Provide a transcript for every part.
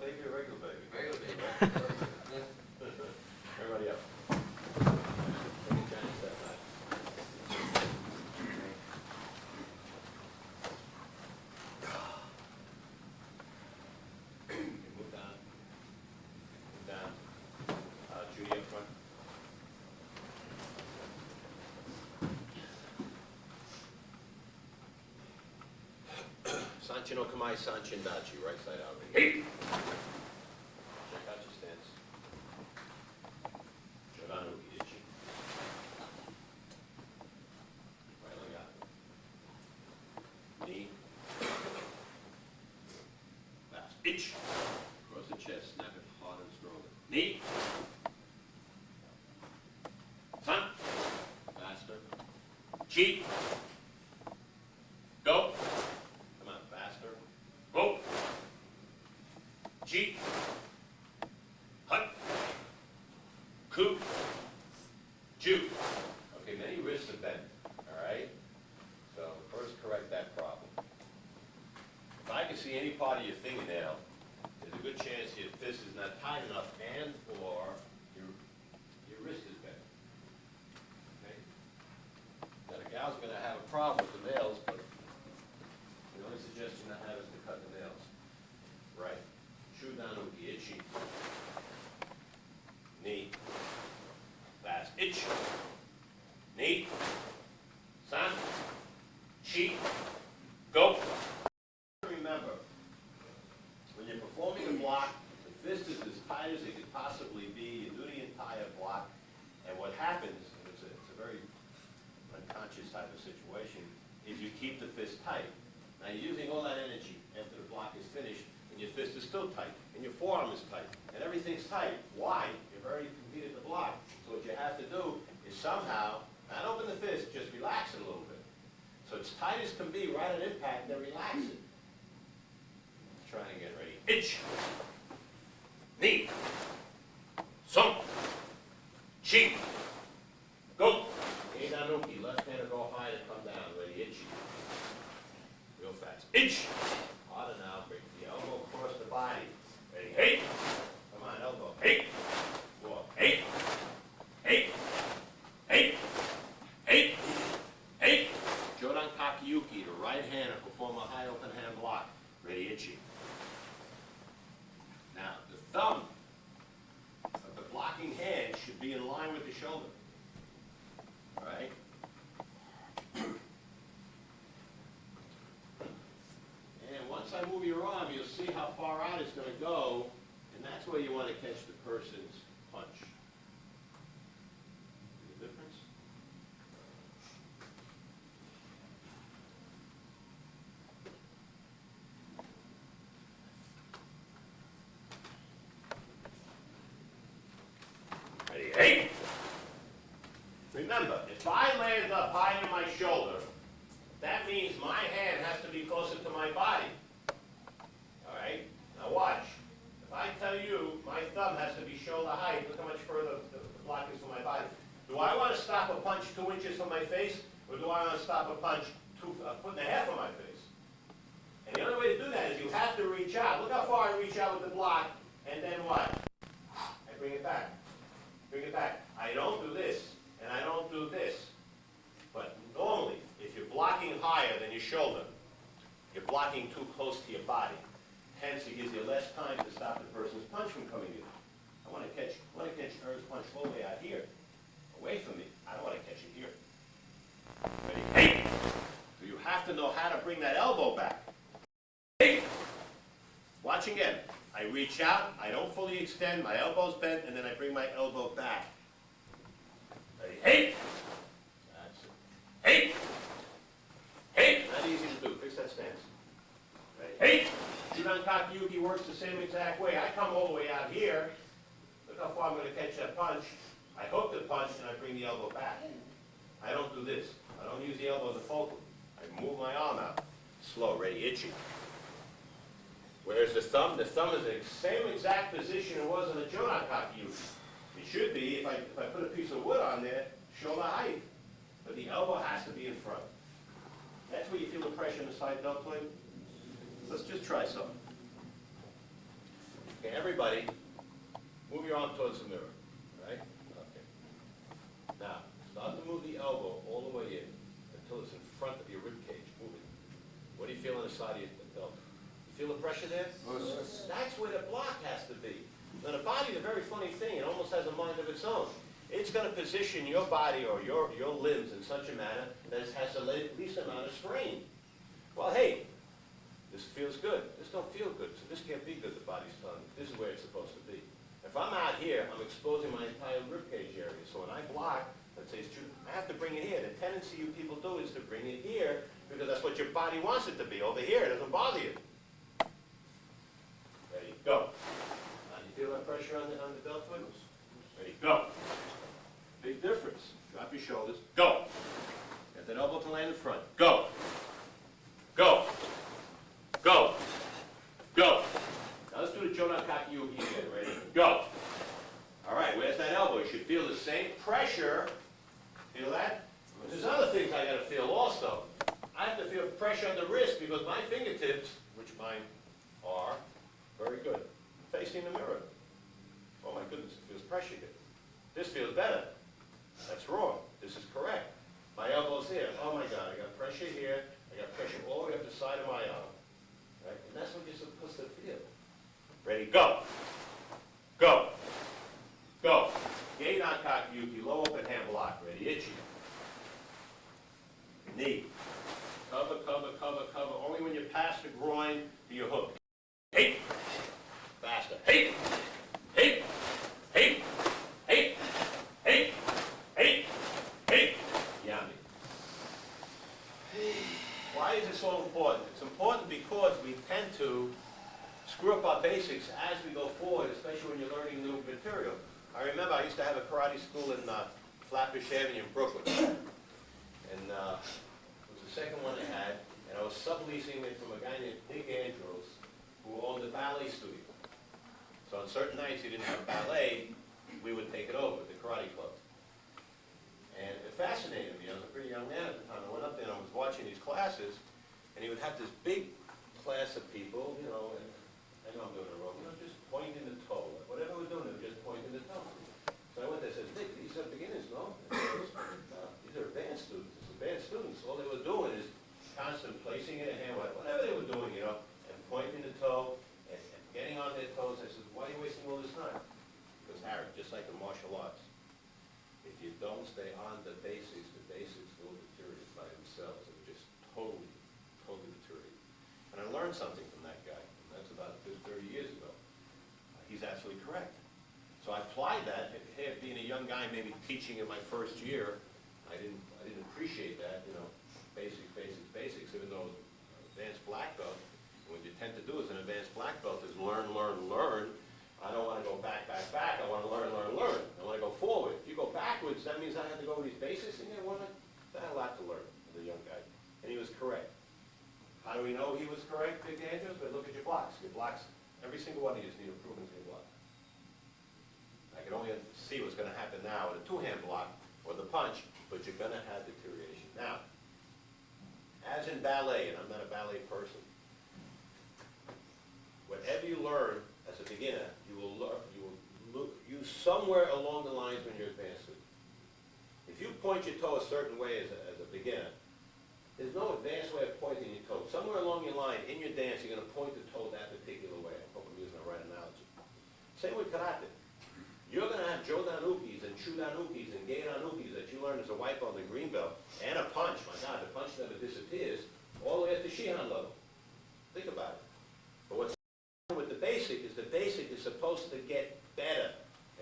baby or regular baby? Regular baby. Everybody up. Take a chance that night. Okay, move down. Move down. Judy up front. Sanchin no Kamai, Sanchin Dachi, right side out. Hey! Check out your stance. Shorano Ichi. Right leg out. Knee. Fast. Itch. Cross the chest, snap it hard and stronger. Knee. Sun. Faster. Chi. Go. Come on, faster. Go. Chi. Hut. Ku. Ju. Okay, many wrists are bent, all right? So first correct that problem. If I can see any part of your fingernail, there's a good chance your fist is not tight enough and or your wrist is bent. Okay? Now the gal's gonna have a problem with the nails, but the only suggestion I have is to cut the nails. Right? Shoe down with the itchy. Knee. Fast. Itch. Knee. San. Chi. Go. Remember, when you're performing a block, the fist is as tight as it could possibly be. You do the entire block, and what happens, and it's a very unconscious type of situation, is you keep the fist tight. Now you're using all that energy after the block is finished, and your fist is still tight, and your forearm is tight, and everything's tight. Why? You've already completed the block. So what you have to do is somehow, not open the fist, just relax it a little bit. So it's tight as can be right at impact, then relax it. Try and get ready. Itch. Knee. Sum. Chi. Go. Eidanuki. Left hand to go high and come down. Ready. Itchy. Real fast. Itch. Harder now. Bring the elbow across the body. Ready. Hey. Come on, elbow. Hey. Four. Hey. Hey. Hey. Hey. Hey. Jodan Kakiyuki, the right hand, to perform a high open hand block. Ready. Itchy. Now, the thumb of the blocking hand should be in line with the shoulder. All right? And once I move your arm, you'll see how far out it's going to go, and that's where you want to catch the person's punch. See the difference? Ready, hey! Remember, if I land up high on my shoulder, that means my hand has to be closer to my body. All right? Now watch. If I tell you my thumb has to be shoulder height, look how much further the block is from my body. Do I want to stop a punch 2 inches from my face, or do I want to stop a punch a foot and a half from my face? And the only way to do that is you have to reach out. Look how far I reach out with the block, and then what? I bring it back. Bring it back. I don't do this, and I don't do this. But normally, if you're blocking higher than your shoulder, you're blocking too close to your body. Hence, it gives you less time to stop the person's punch from coming in. I want to catch Ern's punch all the way out here, away from me. I don't want to catch it here. Ready? Hey! So you have to know how to bring that elbow back. Hey! Watch again. I reach out, I don't fully extend, my elbow's bent, and then I bring my elbow back. Ready? Hey! That's it. Hey! Hey! Not easy to do. Fix that stance. Ready? Hey! Judan Kakiyuki works the same exact way. I come all the way out here. Look how far I'm going to catch that punch. I hook the punch, and I bring the elbow back. I don't do this. I don't use the elbow as a fulcrum. I move my arm out. Slow. Ready? Itchy. Whereas the thumb is in the same exact position it was in the Jodan Kakiyuki. It should be, if I put a piece of wood on there, shoulder height. But the elbow has to be in front. That's where you feel the pressure in the side deltoid. Let's just try something. Okay, everybody, move your arm towards the mirror, right? Okay. Now, start to move the elbow all the way in until it's in front of your rib cage. Move it. What do you feel on the side of your belt? You feel the pressure there? Yes. That's where the block has to be. Now, the body is a very funny thing. It almost has a mind of its own. It's going to position your body or your limbs in such a manner that it has the least amount of strain. Well, hey, this feels good. This don't feel good, so this can't be good, the body's telling me. This is where it's supposed to be. If I'm out here, I'm exposing my entire ribcage area. So when I block, let's say it's true, I have to bring it here. The tendency you people do is to bring it here because that's what your body wants it to be. Over here, it doesn't bother you. Ready, go. Now, you feel that pressure on the deltoid? Ready, go. Big difference. Drop your shoulders. Go. Get that elbow to land in front. Go. Go. Go. Go. Now let's do the Jonan Kakiyuki again. Ready? Go. All right, where's that elbow? You should feel the same pressure. Feel that? But there's other things I got to feel also. I have to feel pressure on the wrist because my fingertips, which mine are, very good, facing the mirror. Oh my goodness, it feels pressure here. This feels better. That's wrong. This is correct. My elbow's here. Oh my God, I got pressure here. I got pressure all the way up the side of my arm. Right? And that's what you're supposed to feel. Ready, go. Go. Go. Gate on Kakiyuki, low open hand block. Ready, itchy. Knee. Cover, cover, cover, cover. Only when you pass the groin do you hook. Hey. Faster. Hey. Hey. Hey. Hey. Hey. Hey. Hey. Yummy. Why is it so important? It's important because we tend to screw up our basics as we go forward, especially when you're learning new material. I remember I used to have a karate school in Flatbush Avenue in Brooklyn. And it was the second one I had, and I was subleasing it from a guy named Dick Andrews, who owned a ballet studio. So on certain nights he didn't have ballet, we would take it over, the karate club. And it fascinated me. I was a pretty young man at the time. I went up there and I was watching these classes, and he would have this big class of people, you know, and I know I'm doing it wrong, you know, just pointing the toe. Whatever we're doing, they were just pointing the toe. So I went there and said, Dick, these are beginners, no? These are advanced students. It's advanced students. All they were doing is constant placing in a hand, whatever they were doing, you know, and pointing the toe and getting on their toes. I said, why are you wasting all this time? Because, Harry, just like in martial arts, if you don't stay on the basics will deteriorate by themselves. It would just totally deteriorate. And I learned something from that guy. That's about 30 years ago. He's absolutely correct. So I applied that. Hey, being a young guy, maybe teaching in my first year, I didn't appreciate that. You know, basics. Even though advanced black belt, what you tend to do as an advanced black belt is learn. I don't want to go back. I want to learn. I want to go forward. If you go backwards, that means I have to go with these basics, and I had a lot to learn as a young guy. And he was correct. How do we know he was correct, Big Andrews? But look at your blocks. Your blocks, every single one of you need improvements in your block. I can only see what's going to happen now with a two-hand block or the punch, but you're going to have deterioration. Now, as in ballet, and I'm not a ballet person, whatever you learn as a beginner, you will use somewhere along the lines when you're advanced. If you point your toe a certain way as a beginner, there's no advanced way of pointing your toe. Somewhere along your line, in your dance, you're going to point the toe that particular way. I hope I'm using the right analogy. Same with karate. You're going to have jodanukis and chudanukis and geidanukis that you learn as a white belt and green belt, and a punch. My God, the punch never disappears, all the way at the Shihan level. Think about it. But what's with the basic is supposed to get better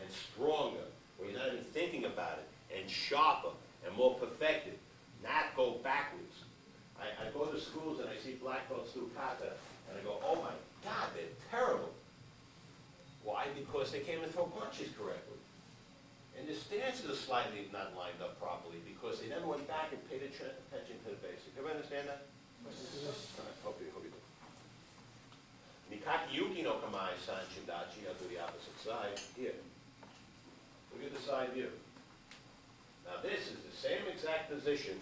and stronger, where you're not even thinking about it, and sharper and more perfected, not go backwards. I go to schools and I see black belts do kata, and I go, oh my God, they're terrible. Why? Because they can't even throw punches correctly. And the stances are slightly not lined up properly because they never went back and paid attention to the basic. Everybody understand that? Hope you do. Nikakiyuki no Kamai San Shindachi, I'll do the opposite side. Here. Look at the side view. Now this is the same exact position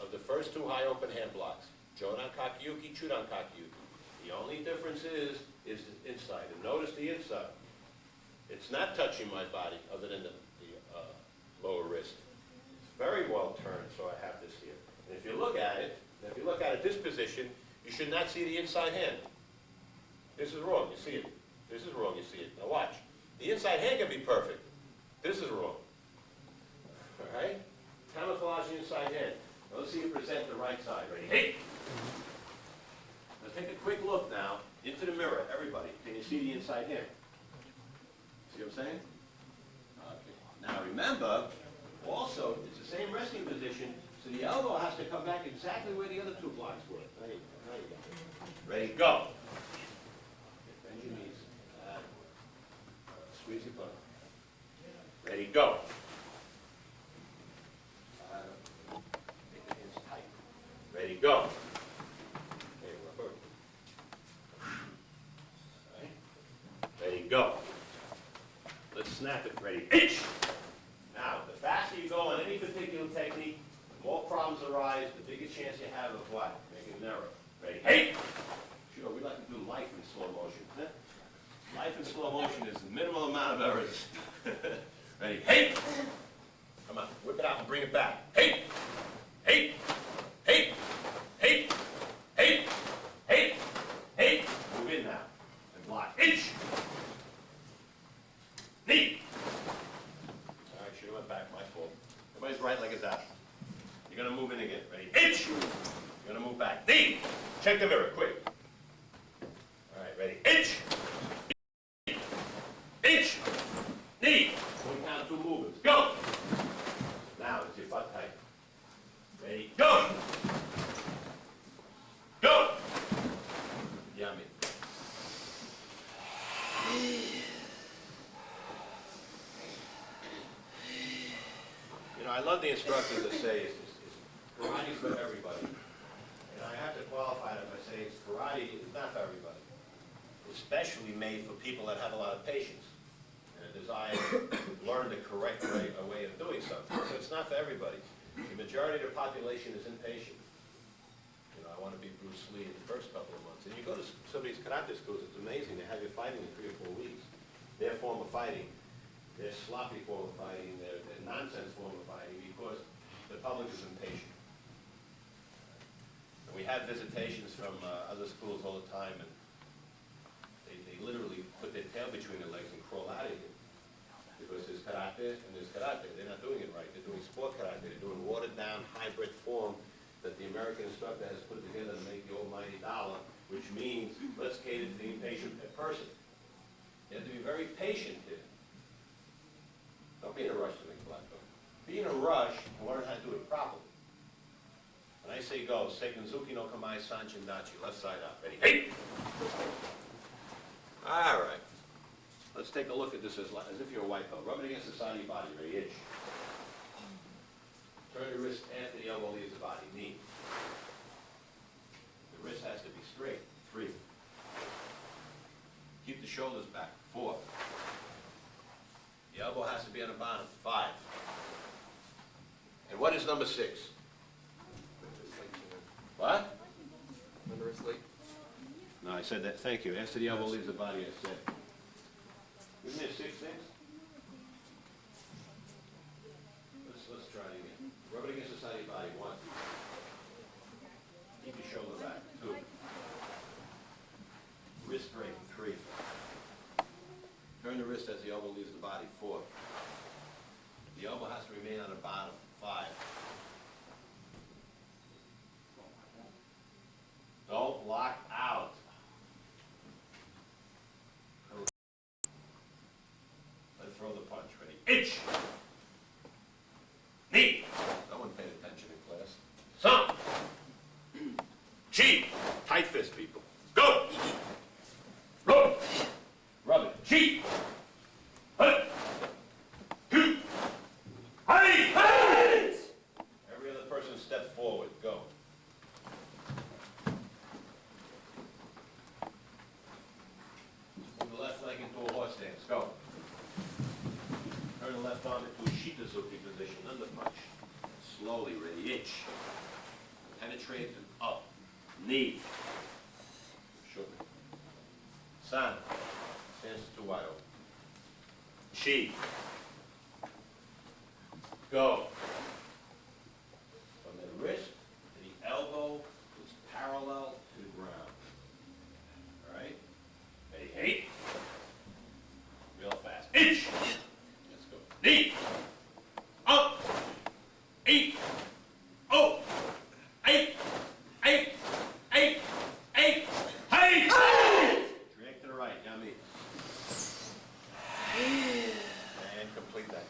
of the first two high open hand blocks. Jodan Kakiyuki, Chudan Kakiyuki. The only difference is the inside. And notice the inside. It's not touching my body other than the lower wrist. It's very well turned, so I have this here. And if you look at it, this position, you should not see the inside hand. This is wrong, you see it. This is wrong, you see it. Now watch. The inside hand can be perfect. This is wrong. All right? Camouflage the inside hand. Now let's see you present the right side. Ready? Hey! Let's take a quick look now into the mirror, everybody. Can you see the inside hand? See what I'm saying? Okay. Now remember, also, it's the same resting position, so the elbow has to come back exactly where the other two blocks were. There you go. There you go. Ready? Go! Bend your knees. Squeeze your butt. Ready? Go! Make the hands tight. Ready? Go! Okay, rubber. All right. Ready? Go! Let's snap it. Ready? Itch! Now, the faster you go on any particular technique, the more problems arise, the bigger chance you have of what? Making an error. Ready? Hey! Sure, we like to do life in slow motion. Huh? Life in slow motion is the minimal amount of errors. Ready? Hey! Come on, whip it out and bring it back. Hey! Hey! Hey! Hey! Hey! Hey! Hey! Move in now. And block. Itch! Knee! All right, should have went back, my fault. Everybody's right leg is out. You're going to move in again. Ready? Itch! You're going to move back. Knee! Check the mirror, quick. All right, ready? Itch! Itch! Knee! We count 2 movements. Go! Now, it's your butt tight. Ready? Go! Go! Yummy. You know, I love the instructors that say it's karate for everybody. And I have to qualify it by saying karate is not for everybody. It's specially made for people that have a lot of patience and a desire to learn the correct way of doing something. So it's not for everybody. The majority of the population is impatient. You know, I want to be Bruce Lee in the first couple of months. And you go to some of these karate schools, it's amazing. They have you fighting in 3 or 4 weeks. Their form of fighting, their sloppy form of fighting, their nonsense form of fighting, because the public is impatient. And we have visitations from other schools all the time, and they literally put their tail between their legs and crawl out of here. Because there's karate and there's karate. They're not doing it right. They're doing sport karate. They're doing watered-down, hybrid form that the American instructor has put together to make the almighty dollar, which means let's cater to the impatient person. You have to be very patient here. Don't be in a rush to make black belt. Be in a rush and learn how to do it properly. When I say go, Seikenzuki no Kamae Sanchin Dachi, left side up. Ready? Hey! All right. Let's take a look at this as if you're a white belt. Rub it against the side of your body. Ready? Itch. Turn the wrist after the elbow leaves the body. Knee. The wrist has to be straight. 3. Keep the shoulders back. 4. The elbow has to be on the bottom. 5. And what is number 6? What? Under his leg. No, I said that. Thank you. After the elbow leaves the body, I said. Isn't there 6 things? Let's try it again. Rub it against the side of your body. 1. Keep your shoulder back. 2. Wrist straight. 3. Turn the wrist as the elbow leaves the body. 4. The elbow has to remain on the bottom. 5. Don't lock out. Let's throw the punch. Ready? Itch. Knee. No one paid attention in class. Some. Chi. Tight fist, people. Go. Rub. Rub it. Chi. Hut. Two. Hey. Hey. Every other person step forward. Go. Move the left leg into a horse dance. Go. Turn the left arm into a Shitazuki position. Under punch. Slowly. Ready. Itch. Penetrate and up. Knee. Shorten. San stands too wide open. Chi. Go. From the wrist to the elbow is parallel to the ground. All right? Ready? Eight. Real fast. Inch. Let's go. Knee. Up. Eight. Oh. Eight. Eight. Eight. Eight. Hey. Drag to the right. Now me. And complete that.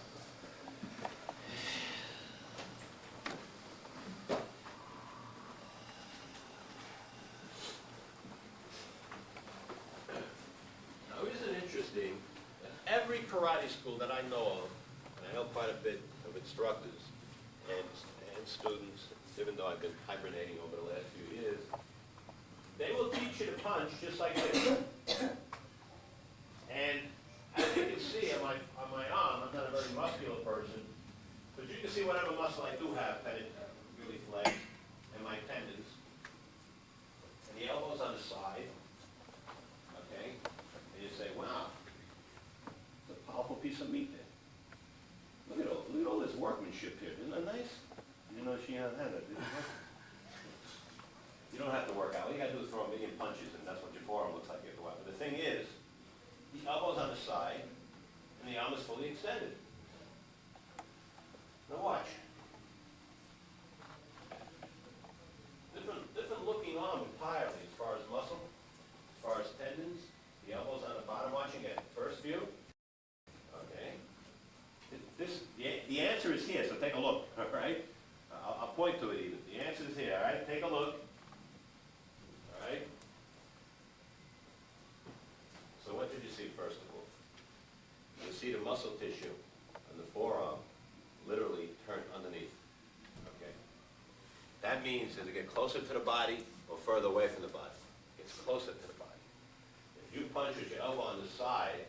Now, isn't it interesting that every karate school that I know of, and I know quite a bit of instructors and students, even though I've been hibernating over the last few years, they will teach you to punch just like this. And as you can see on my arm, I'm not a very muscular person, but you can see whatever muscle I do have really flexed, and my tendons. And the elbows on the side, okay? And you say, wow, it's a powerful piece of meat there. Look at all this workmanship here. Isn't that nice? You know she had it. You don't have to work out. All you got to do is throw a million punches, and that's what your forearm looks like after a while. But the thing is, the elbow's on the side, and the arm is fully extended. Now watch. Different looking arm entirely as far as muscle, as far as tendons. The elbow's on the bottom. Watching it. First view. Okay. The answer is here, so take a look, all right? I'll point to it even. The answer is here, all right? Take a look. All right? So what did you see first of all? You see the muscle tissue on the forearm literally turn underneath. Okay? That means does it get closer to the body or further away from the body? It's closer to the body. If you punch with your elbow on the side,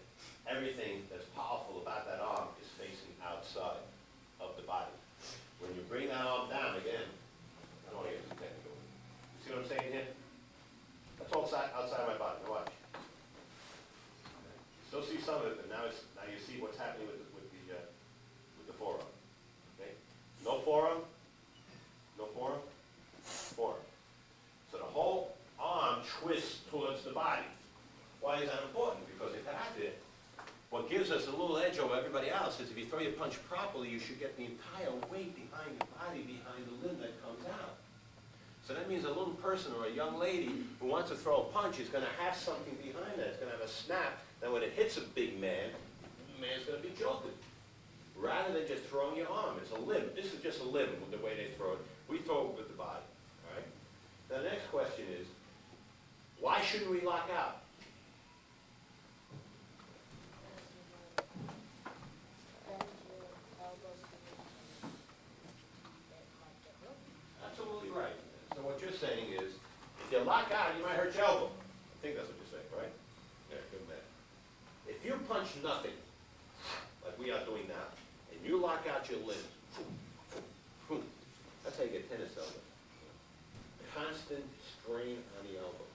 everything that's powerful about that arm is facing outside of the body. When you bring that arm down again, I don't want to get too technical. You see what I'm saying here? That's all outside my body. Now watch. Still see some of it, but now you see what's happening with the forearm. Okay? No forearm. No forearm. Forearm. So the whole arm twists towards the body. Why is that important? Because if that did, what gives us a little edge over everybody else is if you throw your punch properly, you should get the entire weight behind your body, behind the limb that comes out. So that means a little person or a young lady who wants to throw a punch is going to have something behind that. It's going to have a snap that when it hits a big man, the man's going to be jolted. Rather than just throwing your arm, it's a limb. This is just a limb with the way they throw it. We throw it with the body. All right? Now the next question is, why shouldn't we lock out? Absolutely right. So what you're saying is, if you lock out, you might hurt your elbow. I think that's what you're saying, right? Yeah, good man. If you punch nothing, like we are doing now, and you lock out your limbs, that's how you get tennis elbow. Constant strain on the elbow.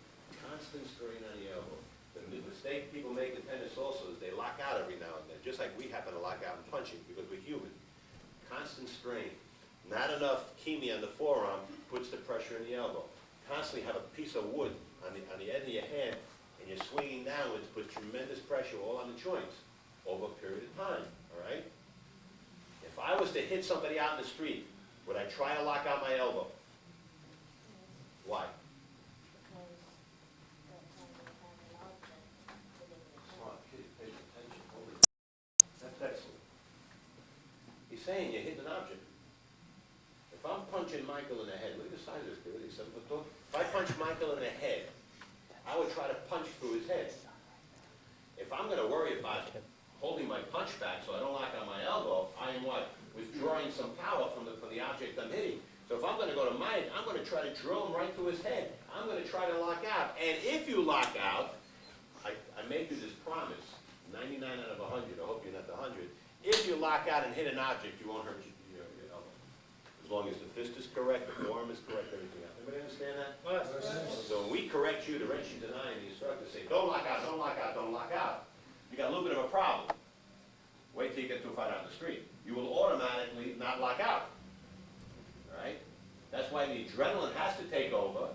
Constant strain on the elbow. The mistake people make in tennis also is they lock out every now and then, just like we happen to lock out in punching because we're human. Constant strain. Not enough chemi on the forearm puts the pressure in the elbow. Constantly have a piece of wood on the end of your hand, and you're swinging downwards, puts tremendous pressure all on the joints over a period of time, all right? If I was to hit somebody out in the street, would I try to lock out my elbow? Why? Smart kid, pay attention. Holy, that's excellent. He's saying you're hitting an object. If I'm punching Michael in the head, look at the size of this kid, he's 7 foot tall. If I punch Michael in the head, I would try to punch through his head. If I'm going to worry about holding my punch back so I don't lock on my elbow, I am what? Withdrawing some power from the object I'm hitting. So if I'm going to go to Mike, I'm going to try to drill him right through his head. I'm going to try to lock out. And if you lock out, I made you this promise, 99 out of 100, I hope you're not the 100. If you lock out and hit an object, you won't hurt your elbow. As long as the fist is correct, the forearm is correct, everything else. Everybody understand that? Yes. So when we correct you, the wrench you deny, and the instructor say, don't lock out, don't lock got a little bit of a problem. Wait till you get too far down the street. You will automatically not lock out. All right? That's why the adrenaline has to take over.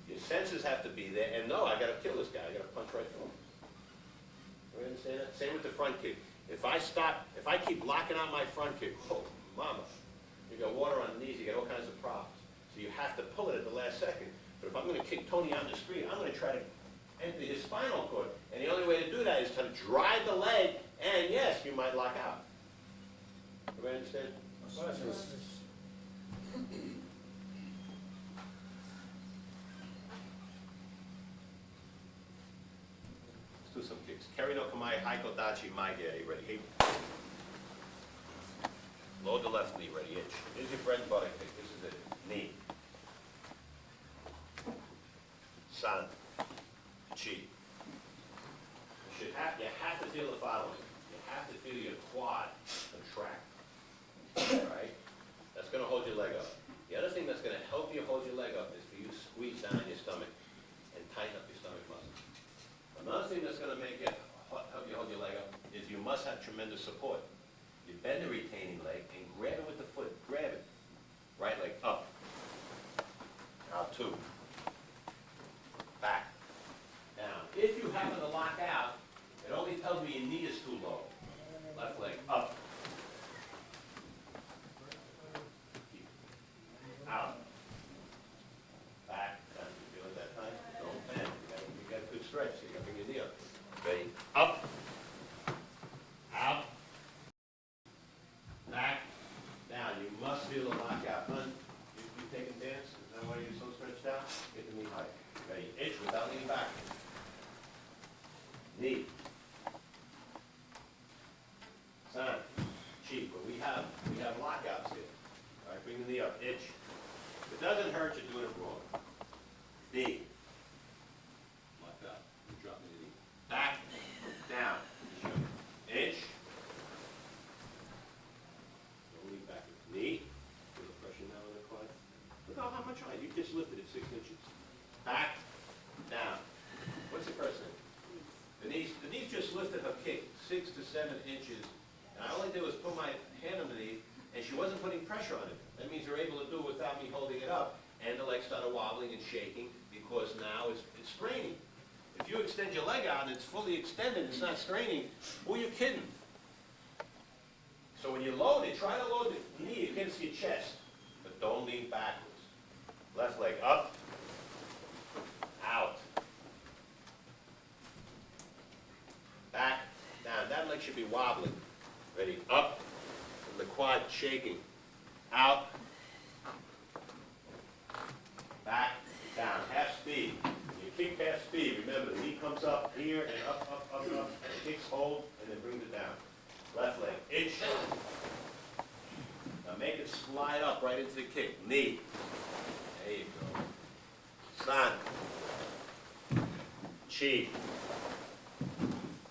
Your senses have to be there. And no, I got to kill this guy. I got to punch right through him. You understand that? Same with the front kick. If I keep locking out my front kick, oh, mama, you got water on the knees, you get all kinds of problems. So you have to pull it at the last second. But if I'm going to kick Tony out in the street, I'm going to try to enter his spinal cord. And the only way to do that is to drive the leg, and yes, you might lock out. Everybody understand? Let's do some kicks. Keri no Kamae, Haiko Dachi, Maige, ready? Hey. Load the left knee, ready? Itch. Here's your bread and butter kick. This is it. Knee. San. Chi. You have to feel the following. You have to feel your quad contract. All right? That's going to hold your leg up. The other thing that's going to help you hold your leg up is for you to squeeze down your stomach and tighten up your stomach muscles. Another thing that's going to make it help you hold your leg up is you must have tremendous support. You bend the retaining leg and grab it with the foot. Grab it. Right leg up. Out two. Back. Down. If you happen to lock out, it only tells me your knee is too low. Left leg up. Out. Back. Down. You feel it that time? Don't bend. You got a good stretch. So you got to bring your knee up. Ready? Up. Out. Back. Down. You must feel the lockout. Hun, you taking dance? Is that why you're so stretched out? Get the knee high. Ready? Itch without leaning back. Knee. San. Chi. But we have lockouts here. All right, bring the knee up. Itch. If it doesn't hurt, you're doing it wrong. Knee. Lock up. You drop the knee. Back. Down. Itch. Don't lean back. Knee. Feel the pressure now on the quad. Look how much height. You just lifted it 6 inches. Back. Down. What's the first thing? Denise just lifted her kick 6 to 7 inches, and I only did was put my hand underneath, and she wasn't putting pressure on it. That means you're able to do it without me holding it up. And the leg started wobbling and shaking because now it's straining. If you extend your leg out and it's fully extended, it's not straining, who are you kidding? So when you load it, try to load the knee against your chest, but don't lean backwards. Left leg up, out. Back, down. That leg should be wobbling. Ready? Up. And the quad shaking. Out. Back, down. Half speed. When you kick half speed, remember the knee comes up here and up, up, up, up. And kicks hold and then brings it down. Left leg. Itch. Now make it slide up right into the kick. Knee. There you go. San. Chi.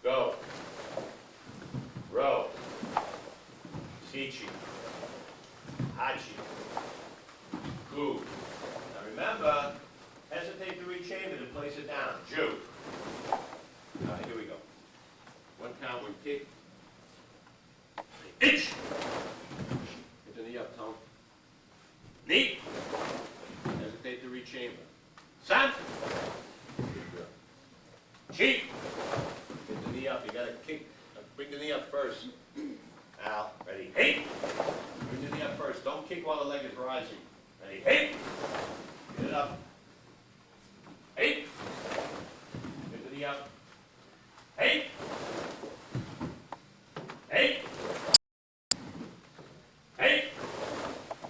Go. Row. Sichi. Hachi. Ku. Now remember, hesitate to reach in and place it down. Ju. All right, here we go. 1 count, 1 kick. Itch. Get the knee up, Tone. Knee. Hesitate to reach chamber. San. Chi. Get the knee up. You got to kick. Bring the knee up first. Al, ready? Hey. Bring the knee up first. Don't kick while the leg is rising. Ready? Hey. Get it up. Hey. Get the knee up. Hey. Hey. Hey.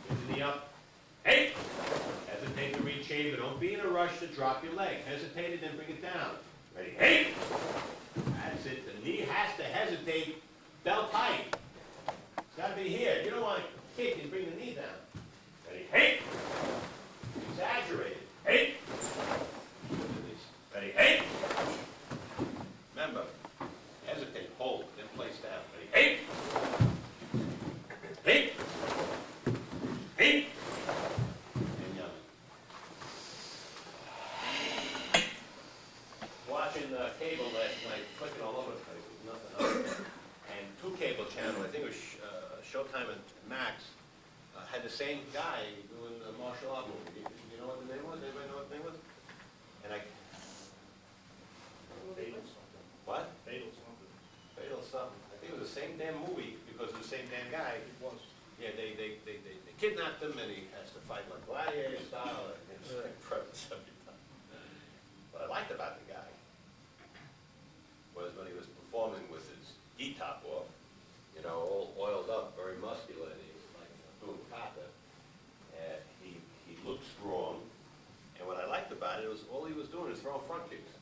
Get the knee up. Hey. Hesitate to reach chamber. Don't be in a rush to drop your leg. Hesitate and then bring it down. Ready? Hey. That's it. The knee has to hesitate. Belt tight. It's got to be here. You don't want to kick and bring the knee down. Ready? Hey. Exaggerated. Hey. Ready? Hey. Remember, hesitate, hold, then place down. Ready? Hey. Hey. Hey. And yummy. Watch watching cable last night, clicking all over the place, there was nothing else. And two cable channels, I think it was Showtime and Max, had the same guy doing the martial art movie. You know what the name was? Anybody know what the name was? And I... Fatal something. What? Fatal something. Fatal something. I think it was the same damn movie because it was the same damn guy. It was. Yeah, they kidnapped him and he has to fight like gladiator style. What I liked about the guy was when he was performing with his gi top off, you know, all oiled up, very muscular, and he was like doing kata. And he looked strong. And what I liked about it was all he was doing is throwing front kicks,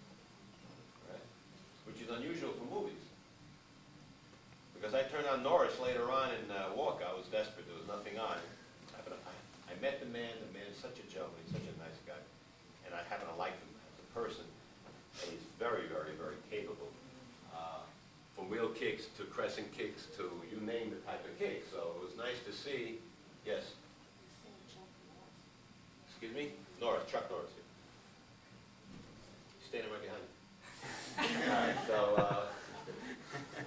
right? Which is unusual for movies. Because I turned on Norris later on in Walk, I was desperate, there was nothing on. I met the man is such a gentleman, he's such a nice guy. And I happen to like him as a person. And he's very, very, very capable. From wheel kicks to crescent kicks to you name the type of kick. So it was nice to see, yes? Excuse me? Norris, Chuck Norris. He's standing right behind you. All right, so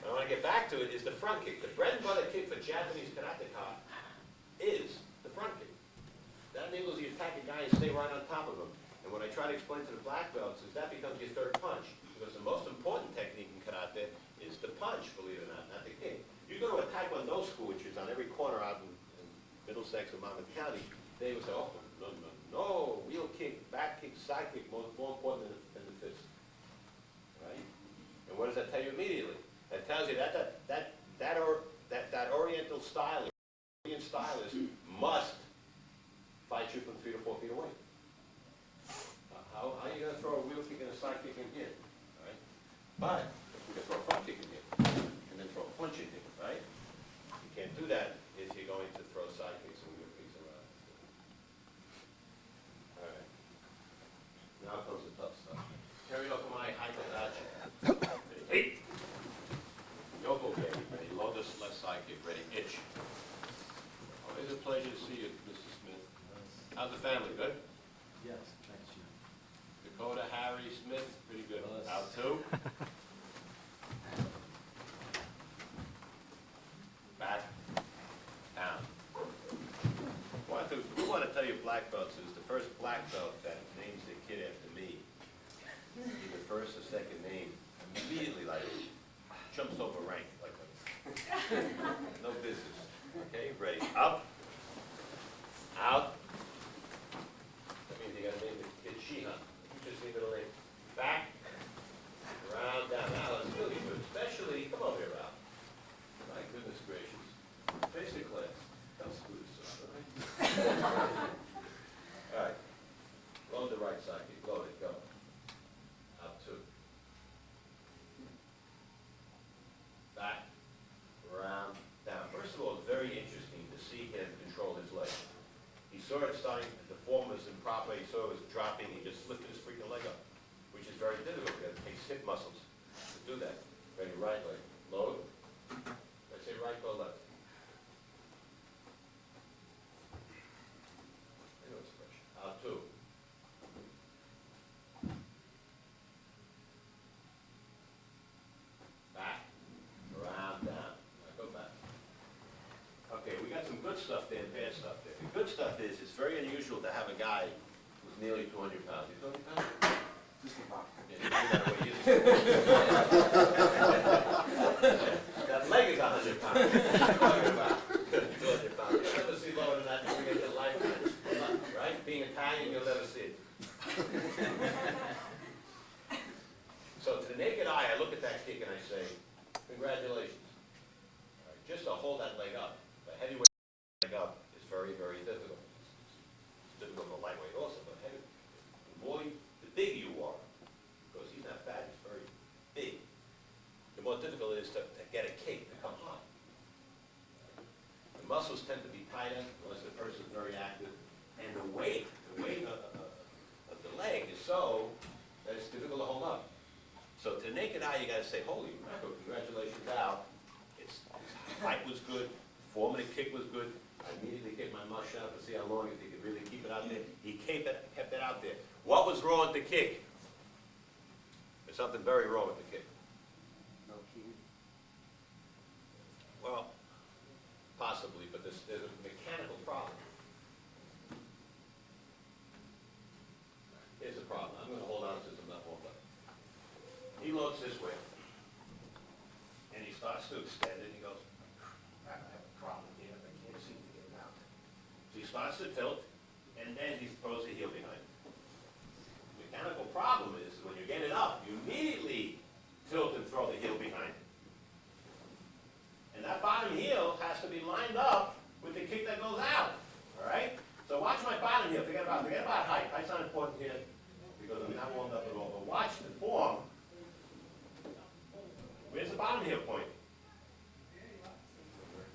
I want to get back to it, is the front kick. The bread and butter kick for Japanese karateka is the front kick. That enables you to attack a guy and stay right on top of him. And what I try to explain to the black belts is that becomes your third punch. Because the most important technique in karate is the punch, believe it or not the kick. You go to a Taekwondo school, which is on every corner out in Middlesex or Monmouth County, they will say, oh, no, wheel kick, back kick, side kick, more important than the fist. Right? And what does that tell you immediately? That tells you that Oriental stylist, Korean stylist must fight you from 3 to 4 feet away. How are you going to throw a wheel kick and a side kick in here? Right? But you can throw a front kick in here and then throw a punch in here, right? You can't do that if you're going to throw side kicks and wheel kicks around. All right. Now comes the tough stuff. Carry over my Haikadachi. Hey! Yoko, baby. Ready? Load this left side kick. Ready? Itch. Always a pleasure to see you, Mr. Smith. How's the family? Good? Yes, thanks, Jim. Dakota, Harry, Smith, pretty good. Yes. Out two. Back. Down. We want to tell you black belts is the first black belt that names the kid after me. Either first or second name. Immediately like jumps over rank like no business. Okay, ready. Up. Out. That means you got to name the kid Shihan. You just need to name back, around, down. Now let's really good. Especially, come over here, Al. My goodness gracious. Basic class. Don't screw this up, all right? All right. Load the right side. Load it. Go. Out two. Back, around, down. First of all, it's very interesting to see him control his leg. He saw it starting to deform us improper. He saw it was dropping. He just lifted his freaking leg up, which is very difficult because it takes hip muscles to do that. Ready, right leg. Load. Let's say right, go left. I know it's fresh. Out two. Back, around, down. Now go back. Okay, we got some good stuff there and bad stuff there. The good stuff is it's very unusual to have a guy who's nearly 200 pounds. He's 200 pounds? Yeah, he's that way. That leg is 100 pounds. What are you talking about? 200 pounds. You'll never see lower than that in your lifetime. Right? Being Italian, you'll never see it. So to the naked eye, I look at that kick and I say, congratulations. All right, just to hold that leg up, the heavyweight leg up is very, very difficult. It's difficult for lightweight also, but heavy. The bigger you are, because he's not fat, he's very big, the more difficult it is to get a kick to come high. The muscles tend to be tighter unless the person is very active, and the weight of the leg is so that it's difficult to hold up. So to the naked eye, you got to say, holy mackerel, congratulations, Al. His height was good, form of the kick was good. I immediately kicked my mouth shut to see how long if he could really keep it out there. He kept it out there. What was wrong with the kick? The something very wrong with the kick. No key. Well, possibly, but there's a mechanical problem. Here's the problem. I'm going to hold on since I'm not warmed up. He looks this way, and he starts to extend it. He goes, "Crap, I have a problem here. I can't seem to get it out." So he starts to tilt, and then he throws the heel behind. The mechanical problem is when you get it up, you immediately tilt and throw the heel behind. And that bottom heel has to be lined up with the kick that goes out. All right? So watch my bottom heel. Forget about height. Height's not important here because I'm not warmed up at all. But watch the form. Where's the bottom heel point?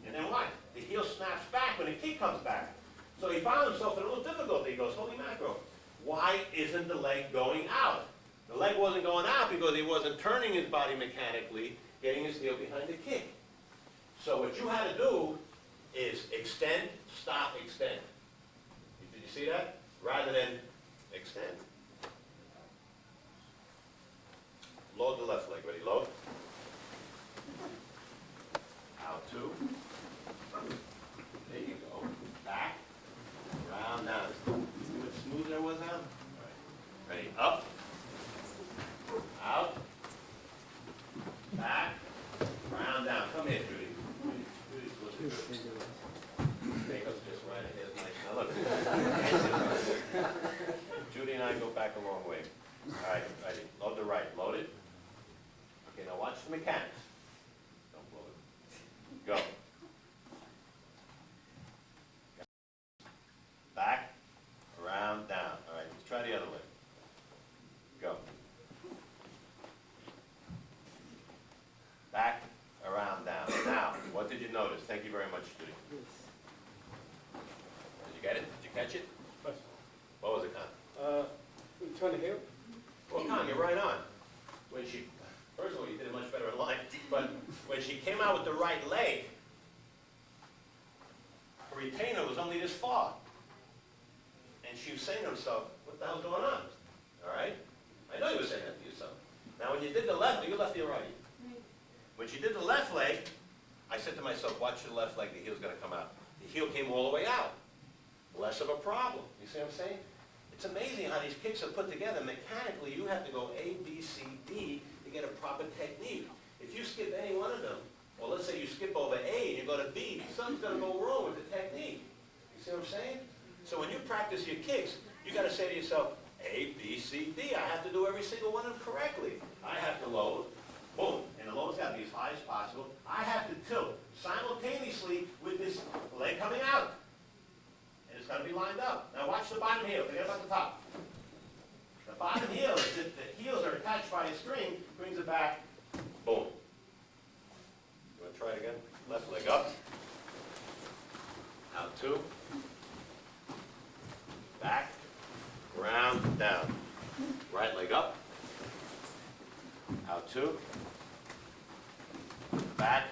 And then what? The heel snaps back when the kick comes back. So he found himself in a little difficulty. He goes, holy mackerel, why isn't the leg going out? The leg wasn't going out because he wasn't turning his body mechanically, getting his heel behind the kick. So what you had to do is extend, stop, extend. Did you see that? Rather than extend. Load the left leg. Ready? Load. Out two. There you go. Back. Round down. See what smooth there was now? All right. Ready? Up. Out. Back. Round down. Come here, Judy. Judy's supposed to do it. Makeup's just right ahead. Nice. Now look. Judy and I go back a long way. All right. Ready? Load the right. Load it. Okay, now watch the mechanics. Don't blow it. Go. Back, around, down. All right, let's try the other way. Go. Back, around, down. Now, what did you notice? Thank you very much, Judy. Did you get it? Did you catch it? What was it, Con? Turn the heel. Well, Con, you're right on. When she, first of all, you did it much better in line, but when she came out with the right leg, her retainer was only this far. And she was saying to herself, what the hell's going on? All right? I know you were saying that to yourself. Now, when you did the left, you lefty or righty? When she did the left leg, I said to myself, watch the left leg, the heel's going to come out. The heel came all the way out. Less of a problem. You see what I'm saying? It's amazing how these kicks are put together. Mechanically, you have to go A, B, C, D to get a proper technique. If you skip any one of them, or let's say you skip over A and you go to B, something's going to go wrong with the technique. You see what I'm saying? So when you practice your kicks, you got to say to yourself, A, B, C, D. I have to do every single one of them correctly. I have to load, boom, and the load's got to be as high as possible. I have to tilt simultaneously with this leg coming out. And it's got to be lined up. Now watch the bottom heel. Forget about the top. The bottom heel, as if the heels are attached by a string, brings it back, boom. You want to try it again? Left leg up. Out two. Back, round, down. Right leg up. Out two. Back,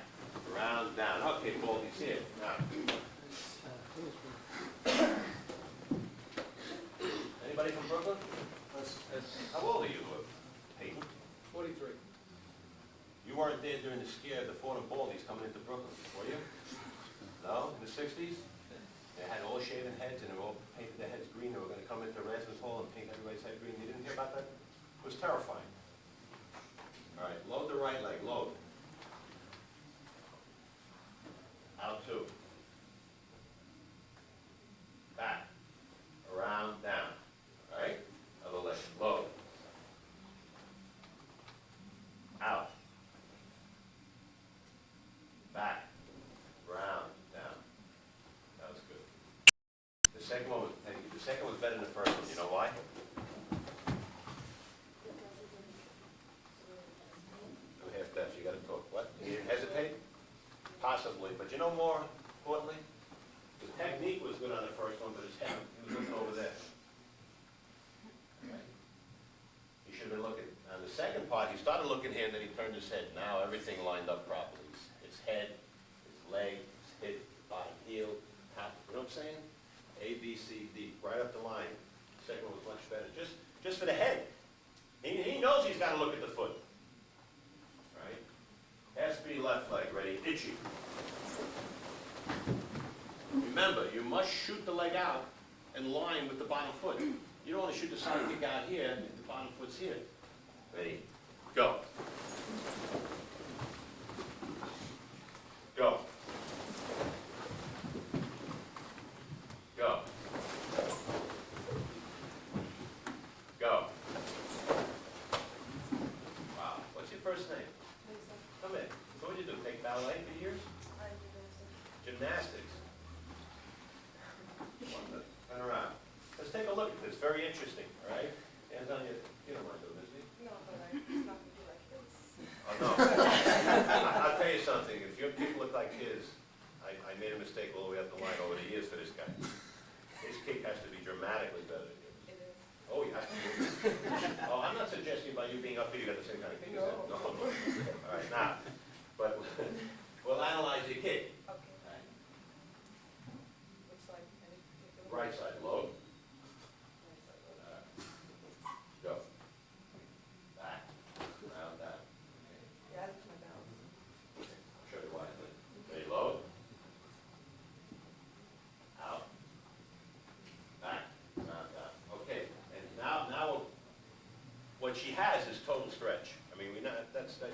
round, down. Okay, Paul, you see it. Now. Anybody from Brooklyn? How old are you, Peyton? 43. You weren't there during the scare of the Fordham Baldies coming into Brooklyn, were you? No? In the 60s? They had all shaven heads and they all painted their heads green. They were going to come into Rasmus Hall and paint everybody's head green. You didn't hear about that? It was terrifying. All right, load the right leg. Load. Out two. Back. Around, down. All right? Other leg. Load. Out. Back. Round, down. That was good. The second one was, thank you. The second was better than the first one. You know why? No half deaf. You got to talk. What? You didn't hesitate? Possibly. But you know more importantly? The technique was good on the first one, but his head, he was looking over there. Okay. He should have been looking. On the second part, he started looking here, and then he turned his head. Now everything lined up properly. His head, his leg, his hip, bottom heel, top. You know what I'm saying? A, B, C, D, right up the line. The second one was much better. Just for the head. He knows he's got to look at the foot. Right? Has to be left leg. Ready? Itchy. Remember, you must shoot the leg out in line with the bottom foot. You don't want to shoot the side kick out here if the bottom foot's here. Ready? Go. Go. Go. Go. Wow. What's your first name? Come in. So what did you do? Take ballet for years? Gymnastics. Turn around. Let's take a look at this. Very interesting, all right? Hands on your, you don't mind doing this, do you? No, but it's not going to be like this. Oh, no. I'll tell you something. If your kick look like his, I made a mistake all the way up the line over the years for this guy. His kick has to be dramatically better than yours. It is. Oh, yeah. Oh, I'm not suggesting by you being up here you got the same kind of kick as him. No. All right, now, but we'll analyze your kick. Okay. All right. Looks like any particular. Right side, low. Right side, All right. Go. Back. Round down. Okay. yeah, that's my balance. I'll show you why. Ready, low. Out. Back. Round down. Okay. And now what she has is total stretch. I mean,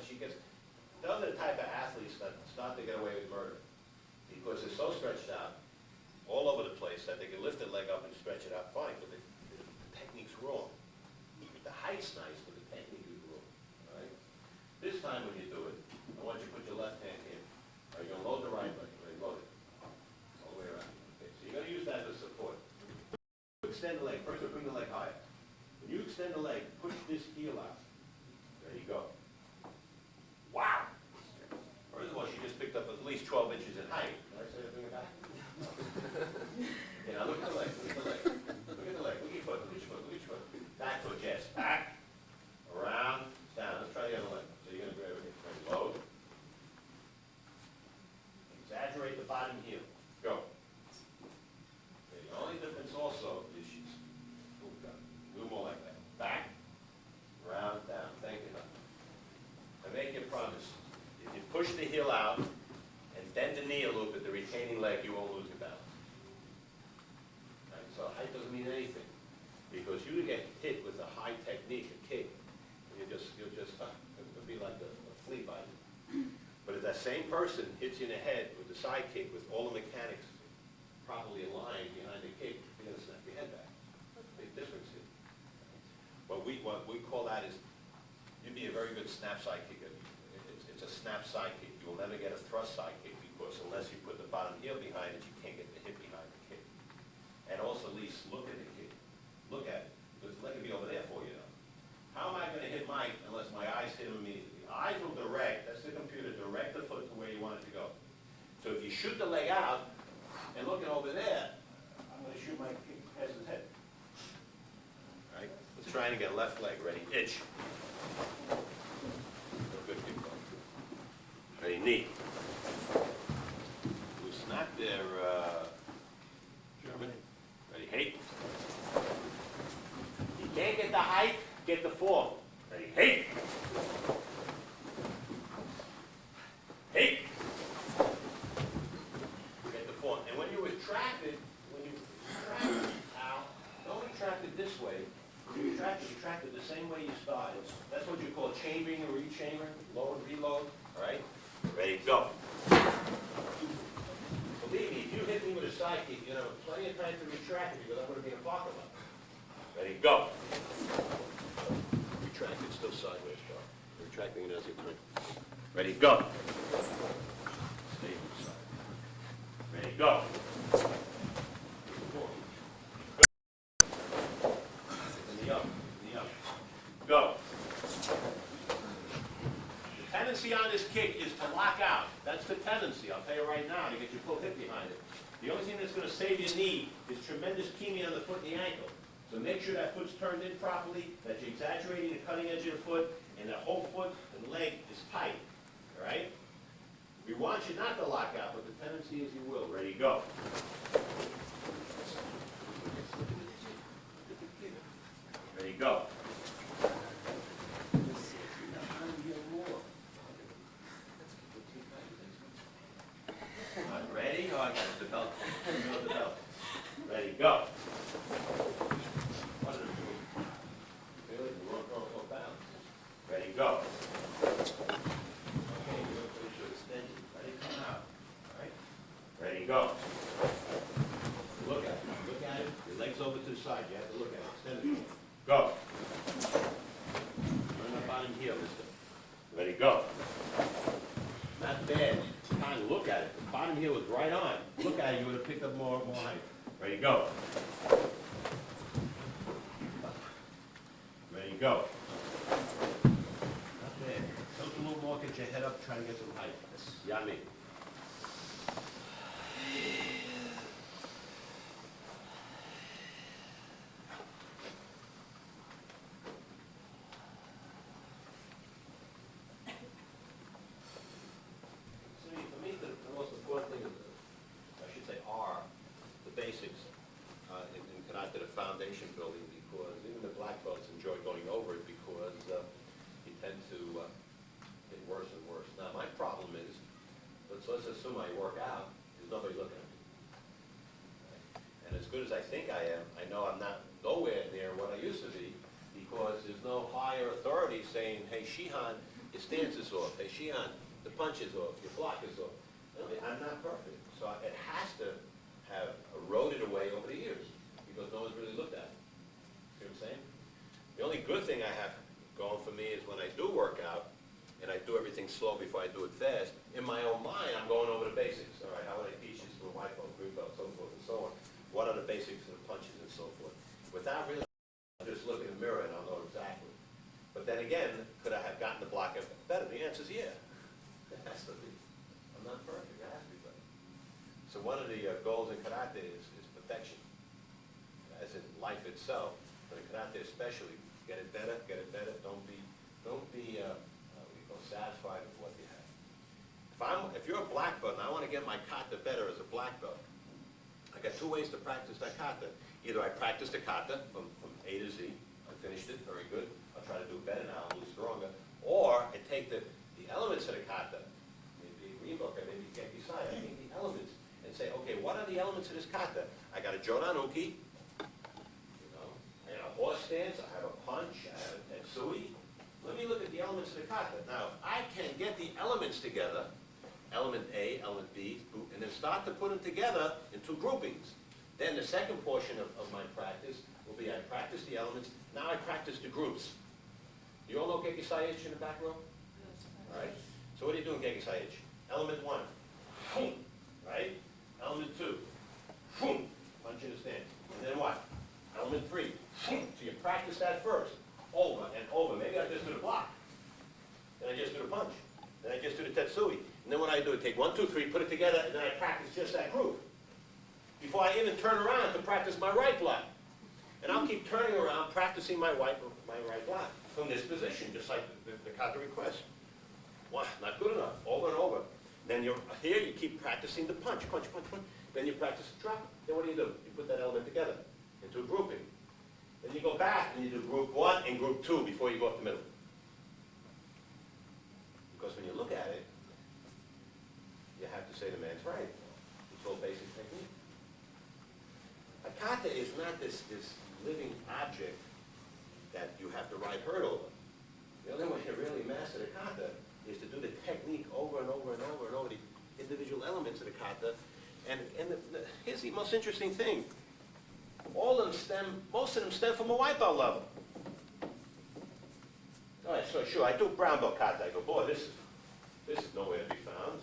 she gets, those are the type of athletes that start to get away with murder. Because they're so stretched out all over the place that they can lift their leg up and stretch it out fine, but the technique's wrong. The height's nice, but the technique is wrong. All right? This time when you do it, I want you to put your left hand in. All right, you're gonna load the right leg. Ready, load it. All the way around. Okay, so you're gonna use that as support. Extend the leg. First, bring the leg higher. When you extend the leg, push this heel out. There you go. Wow! First of all, she just picked up at least 12 inches in height. Did I say that thing about it? Okay, now look at the leg. Look at the leg. Look at the leg. Look at your foot. Look at your foot. Look at your foot. Back foot, yes. Back. Around. Down. Let's try the other leg. So you're going to grab it. Ready, load. Exaggerate the bottom heel. Go. Okay, the only difference also is she's moved up. Do more like that. Back. Round, down. Thank you. I make you a promise. If you push the heel out and bend the knee a little bit, the retaining leg, you won't lose your balance. Right, so height doesn't mean anything. Because you get hit with a high technique, a kick, you'll just it'll be like a flea bite. But if that same person hits you in the head with the side kick with all the mechanics properly aligned behind the kick, you're going to snap your head back. Big difference here. What we call that is, you'd be a very good snap side kicker. It's a snap side kick. You will never get a thrust side kick because unless you put the bottom heel behind it, you can't get the hip behind the kick. And also at least look at the kick. Look at it. Because the leg will be over there for you now. How am I going to hit Mike unless my eyes hit him immediately? Eyes will direct, that's the computer, direct the foot to where you want it to go. So if you shoot the leg out and looking over there, I'm going to shoot my kick past his head. All right? Let's try it again. Left leg. Ready? Itch. Good kick. Ready? Knee. Loosen that there, German. Ready? Hate. You can't get the height, get the form. Ready? Hate. Hate. Get the form. And when you retract it, Al, don't retract it this way. When you retract it the same way you started. That's what you call chambering or rechambering, load, reload. All right? Ready, go. Believe me, if you hit me with a side kick, you're going to have plenty of time to retract it because I'm going to be in a parking lot. Ready, go. Retract it, still sideways, Joe. Retracting it as you turn. Ready, go. Stay on the side. Ready, go. Knee up, knee up. Go. The tendency on this kick is to lock out. That's the tendency, I'll tell you right now, to get your full hip behind it. The only thing that's going to save your knee is tremendous keying on the foot and the ankle. So make sure that foot's turned in properly, that you're exaggerating the cutting edge of the foot, and the whole foot and leg is tight. All right? We want you not to lock out, but the tendency is you will. Ready, go. Ready, go. here, mister. Ready, go. Not bad. Time to look at it. The bottom here was right on. Look at it, you would have picked up more height. Ready, go. Ready, go. Not bad. Tilt a little more, get your head up, try and get some height. Yummy. See, for me, the most important thing, I should say, are the basics in karate, the foundation building, because even the black belts enjoy going over it because you tend to get worse and worse. Now, my problem is, let's assume I work out, there's nobody looking at me. And as good as I think I am, I know I'm not nowhere near what I used to be, because there's no higher authority saying, hey, Shihan, your stance is off. Hey, Shihan, the punch is off, your block is off. I mean, I'm not perfect. So it has to have eroded away over the years, because no one's really looked at it. See what I'm saying? The only good thing I have going for me is when I do work out, and I do everything slow before I do it fast, in my own mind, I'm going over the basics. All right, how would I teach this to a white belt, green belt, so forth and so on? What are the basics of the punches and so forth? Without really just looking in the mirror and I'll know exactly. But then again, could I have gotten the block better? The answer is yeah. It has to be. I'm not perfect, it has to be better. So one of the goals in karate is perfection, as in life itself. But in karate especially, get it better, don't be satisfied with what you have. If you're a black belt and I want to get my kata better as a black belt, I got two ways to practice that kata. Either I practice the kata from A to Z, I finished it, very good, I'll try to do better now, I'll be stronger. Or I take the elements of the kata, maybe Reebok, maybe Gekisai, I take the elements and say, okay, what are the elements of this kata? I got a Jodan-uki, I have a horse stance, I have a punch, I have a tetsui. Let me look at the elements of the kata. Now, if I can get the elements together, element A, element B, and then start to put them together into groupings. Then the second portion of my practice will be I practice the elements, now I practice the groups. You all know Gekisai in the back row? All right. So what are you doing, Gekisai? Element 1, boom, right? Element 2, boom, punch in the stance. And then what? Element 3, boom. So you practice that first, over and over. Maybe I just do the block. Then I just do the punch. Then I just do the tetsui. And then what I do, I take 1, 2, 3, put it together, and then I practice just that group. Before I even turn around to practice my right block. And I'll keep turning around, practicing my right block from this position, just like the kata request. Wow, not good enough, over and over. Then here you keep practicing the punch. Then you practice the drop. Then what do? You put that element together into a grouping. Then you go back and you do group 1 and group 2 before you go up the middle. Because when you look at it, you have to say the man's right. It's all basic technique. A kata is not this living object that you have to ride herd over. The only way to really master the kata is to do the technique over and over and over and over, the individual elements of the kata. And here's the most interesting thing. Most of them stem from a white belt level. All right, so sure, I do brown belt kata. I go, boy, this is nowhere to be found,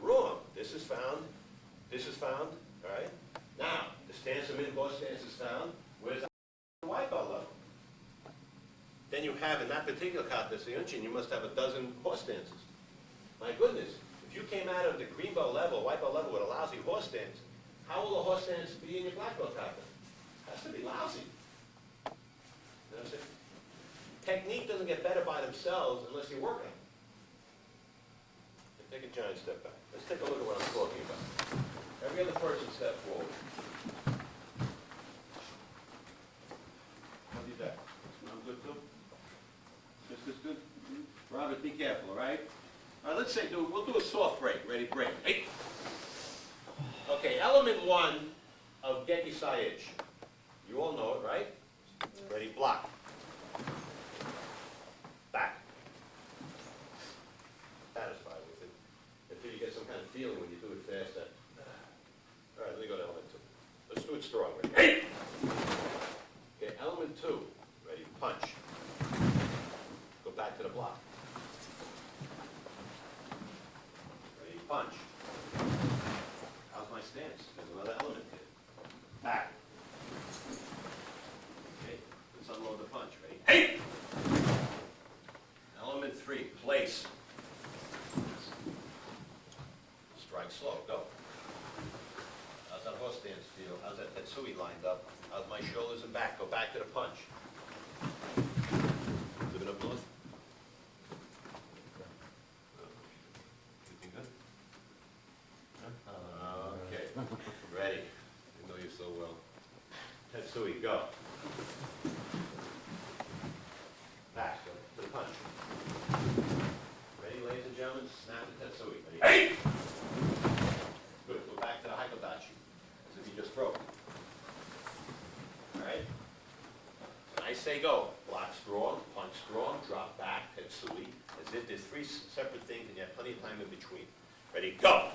Wrong. This is found, all right? Now, the stance of mid-horse stance is found. Where's the white belt level? Then you have, in that particular kata, Seiyunchin, you must have a dozen horse stances. My goodness, if you came out of the green belt level, white belt level with a lousy horse stance, how will the horse stance be in your black belt kata? It has to be lousy. You know what I'm saying? Technique doesn't get better by themselves unless you work on it. Take a giant step back. Let's take a look at what I'm talking about. Every other person step forward. How do you that? Sound good too? Just as good? Robert, be careful, all right? All right, let's say we'll do a soft break. Ready, break. Hey. Okay, element 1 of Gekisai. You all know it, right? Ready, block. Back. Satisfied with it until you get some kind of feeling when you do it fast. All right, let me go to element 2. Let's do it strong. Ready? Hey! Okay, element 2. Ready? Punch. punch. How's my stance? There's another element here. Back. Okay, let's unload the punch. Ready? Hey! Element 3, place. Strike slow, go. How's that horse stance feel? How's that Tetsui lined up? How's my shoulders and back? Go back to the punch. Living up north? Everything good? Okay, ready. I know you so well. Tetsui, go. Back, go to the punch. Ready, ladies and gentlemen? Snap the Tetsui. Ready? Hey! Good, go back to the Haikodachi, as if you just broke. All right? When I say go, block strong, punch strong, drop back, Tetsui, as if there's 3 separate things and you have plenty of time in between. Ready, go!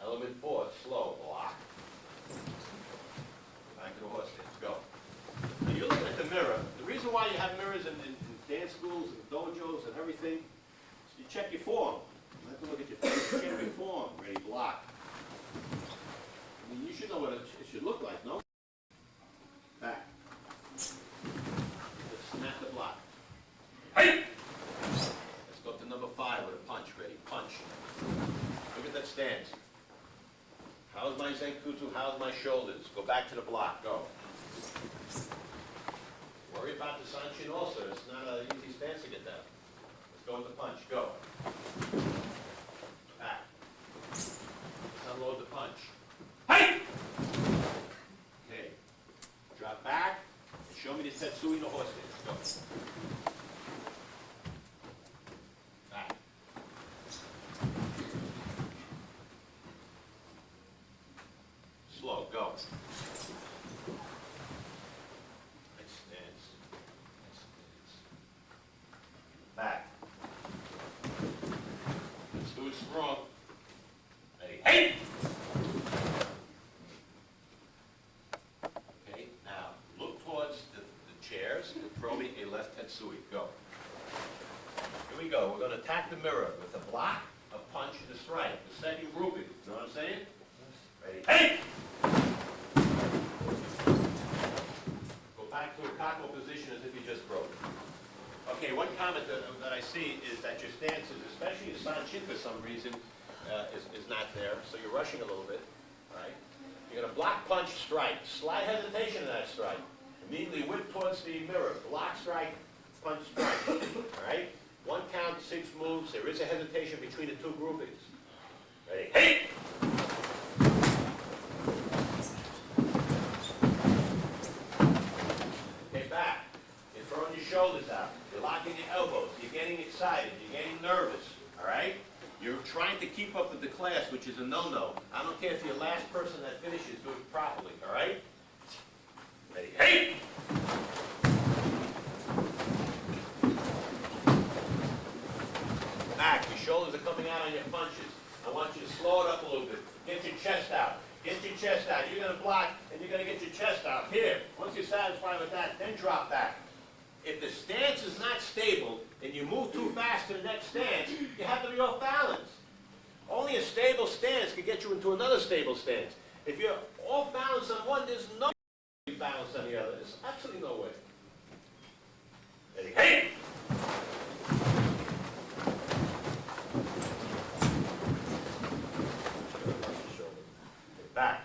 Element 4, slow, block. Back to the horse stance, go. Now you're looking at the mirror. The reason why you have mirrors in dance schools and dojos and everything is you check your form. You have to look at your face, check your form. Ready, block. I mean, you should know what it should look like, no? Back. Let's snap the block. Hey! Let's go up to number 5 with a punch. Ready, punch. Look at that stance. How's my Zokucho? How's my shoulders? Go back to the block. Go. Worry about the sanchin also. It's not an easy stance to get down. Let's go with the punch. Go. Back. Let's unload the punch. Hey! Okay. Drop back and show me the Tetsui no horse stance. Go. Back. Slow. Go. Nice stance. Nice stance. Back. Let's do it strong. Ready? Hey! Okay, now look towards the chairs and throw me a left Tetsui. Go. Here we go. We're going to attack the mirror with a block, a punch, and a strike. The second grouping. You know what I'm saying? Ready? Hey! Go back to a kako position as if you just broke. Okay, one comment that I see is that your stances, especially your sanchin for some reason, is not there, so you're rushing a little bit, right? You're going to block, punch, strike. Slight hesitation in that strike. Immediately whip towards the mirror. Block, strike, punch, strike. All right? 1 count, 6 moves. There is a hesitation between the 2 groupings. Ready? Hey! Okay, back. You're throwing your shoulders out. You're locking your elbows. You're getting excited. You're getting nervous. All right? You're trying to keep up with the class, which is a no-no. I don't care if you're the last person that finishes, do it properly, all right? Ready? Hey! Back. Your shoulders are coming out on your punches. I want you to slow it up a little bit. Get your chest out. Get your chest out. You're going to block, and you're going to get your chest out. Here. Once you're satisfied with that, then drop back. If the stance is not stable, and you move too fast to the next stance, you have to be off balance. Only a stable stance can get you into another stable stance. If you're off balance on one, there's no balance on the other. There's absolutely no way. Ready? Hey! Back.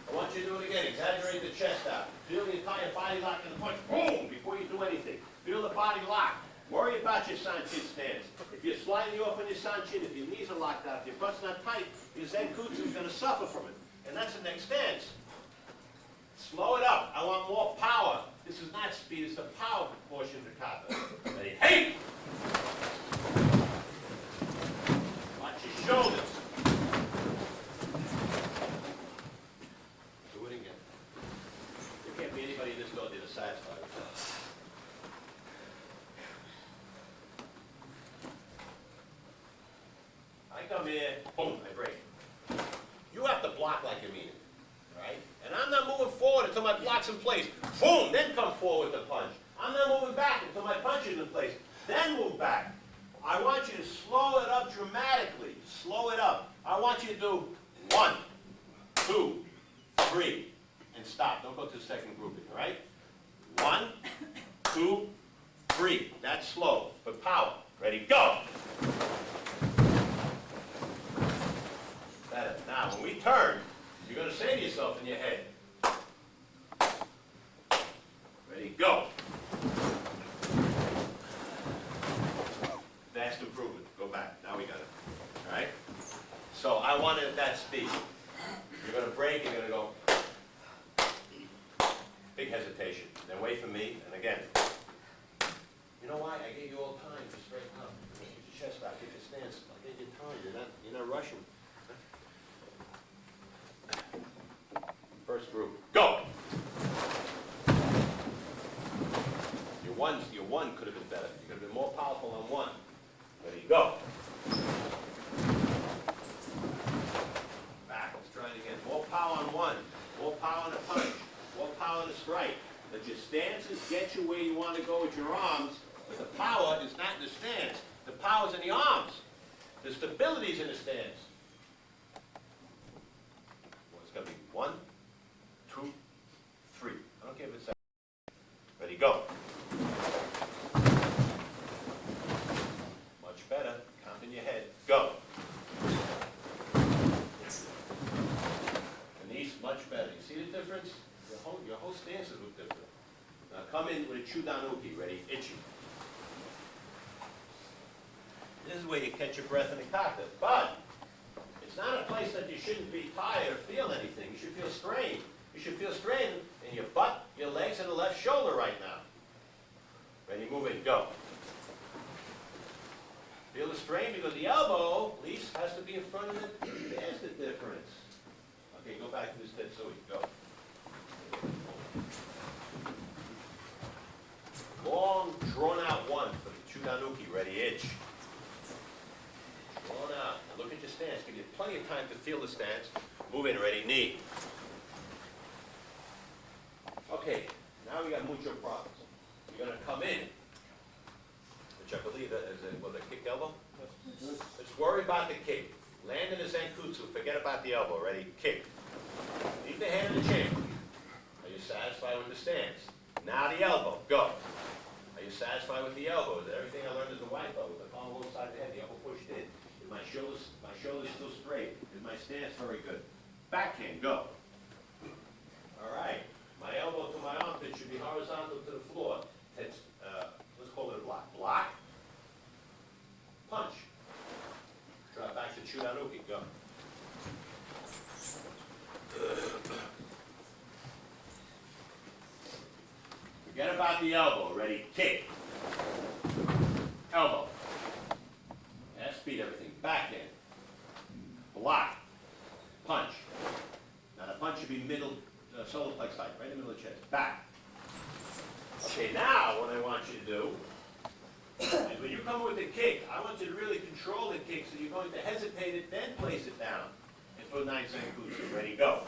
I want you to do it again. Exaggerate the chest out. Feel the entire body lock in the punch. Boom! Before you do anything. Feel the body lock. Worry about your sanchin stance. If you're sliding off on your sanchin, if your knees are locked out, if your butt's not tight, your Zokucho is going to suffer from it. And that's the next stance. Slow it up. I want more power. This is not speed, it's the power portion of the kata. Ready? Hey! Watch your shoulders. Do it again. There can't be anybody in this building that's satisfied with that. I come here, boom, I break. You have to block like you mean it, right? And I'm not moving forward until my block's in place. Boom, then come forward with the punch. I'm not moving back until my punch is in place. Then move back. I want you to slow it up dramatically. Slow it up. I want you to do 1, 2, 3, and stop. Don't go to the second grouping, all right? 1, 2, 3. That's slow, but power. Ready, go! Better. Now, when we turn, you're going to say to yourself in your head, ready, go! Vast improvement. Go back. Now we got it. All right? So I want it at that speed. You're going to brake, you're going to go. Big hesitation. Then wait for me, and again. You know why? I gave you all time to straighten up. Get your chest back, get your stance. I gave you time. You're not rushing. First group. Go! Your one could have been better. You could have been more powerful on 1. Ready, go. Back, let's try it again. More power on 1. More power on a punch. More power on a strike. Let your stances get you where you want to go with your arms, but the power is not in the stance. The power's in the arms. The stability's in the stance. Well, it's going to be 1, 2, 3. I don't care if it's ready, go. Much better. Count in your head. Go. Denise, much better. You see the difference? Your whole stances look different. Now come in with a chudanuki. Ready? Itchy. This is where you catch your breath in the kata. But it's not a place that you shouldn't be tired or feel anything. You should feel strain. You should feel strain in your butt, your legs, and the left shoulder right now. Ready, move in, go. Feel the strain because the elbow, at least, has to be in front of it. There's the difference. Okay, go back to this tetsui. Go. Long, drawn-out 1 for the chudanuki. Ready, itch. Drawn out. Now look at your stance. Give you plenty of time to feel the stance. Move in. Ready, knee. Okay, now we got mucho problems. You're going to come in, which I believe is a kick elbow. Let's worry about the kick. Land in the zenkutsu. Forget about the elbow. Ready? Kick. Leave the hand in the chamber. Are you satisfied with the stance? Now the elbow. Go. Are you satisfied with the elbow? Is everything I learned as a white belt with the palm alongside the head, the elbow pushed in? Is my shoulders still straight? Is my stance very good? Backhand. Go. All right. My elbow to my armpit should be horizontal to the floor. Let's call it a block. Block. Punch. Drop back to chudanuki. Go. Forget about the elbow. Ready? Kick. Elbow. Yeah, speed everything. Backhand. Block. Punch. Now the punch should be middle, solar plex height, right in the middle of the chest. Back. Okay, now what I want you to do is when you come with the kick, I want you to really control the kick, so you're going to hesitate it, then place it down. And for 9 zenkutsu. Ready, go.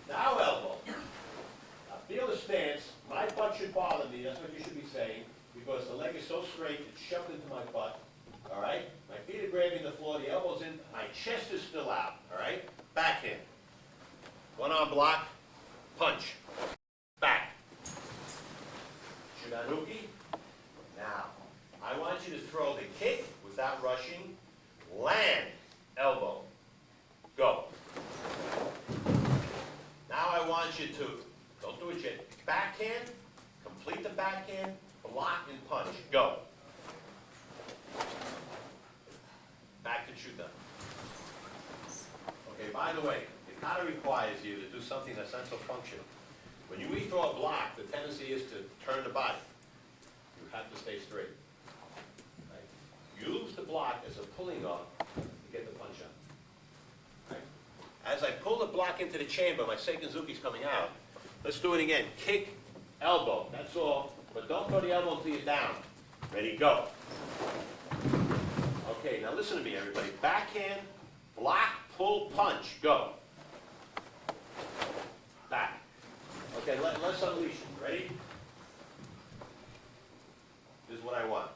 Now elbow. Now feel the stance. My butt should bother me. That's what you should be saying. Because the leg is so straight, it's shoved into my butt. All right? My feet are grabbing the floor. The elbow's in. My chest is still out. All right? Backhand. One arm block. Punch. Back. Chudanuki. Now, I want you to throw the kick without rushing. Land. Elbow. Go. Now I want you to, don't do it yet, backhand, complete the backhand, block and punch. Go. Back to chuda. Okay, by the way, it kind of requires you to do something that's not so functional. When you throw a block, the tendency is to turn the body. You have to stay straight. Right? Use the block as a pulling arm to get the punch out. Right? As I pull the block into the chamber, my Seikenzuki's coming out. Let's do it again. Kick, elbow. That's all. But don't throw the elbow until you're down. Ready, go. Okay, now listen to me, everybody. Backhand, block, pull, punch. Go. Back. Okay, let's unleash it. Ready? This is what I want.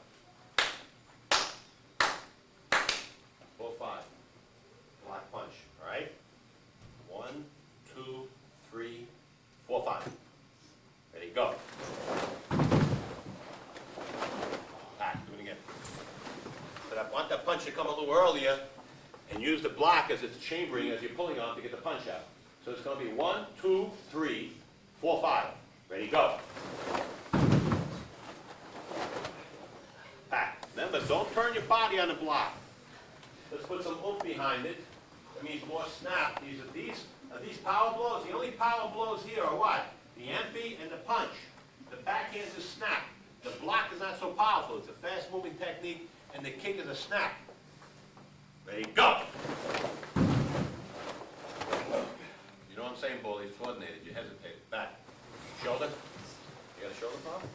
little earlier, and use the block as it's chambering as you're pulling on to get the punch out. So it's going to be 1, 2, 3, 4, 5. Ready, go. Back. Remember, don't turn your body on the block. Let's put some oomph behind it. That means more snap. These power blows. The only power blows here are what? The empty and the punch. The backhand is snap. The block is not so powerful. It's a fast-moving technique, and the kick is a snap. Ready, go. You know what I'm saying, Bull? He's coordinated. You hesitated. Back. Shoulder. You got a shoulder problem?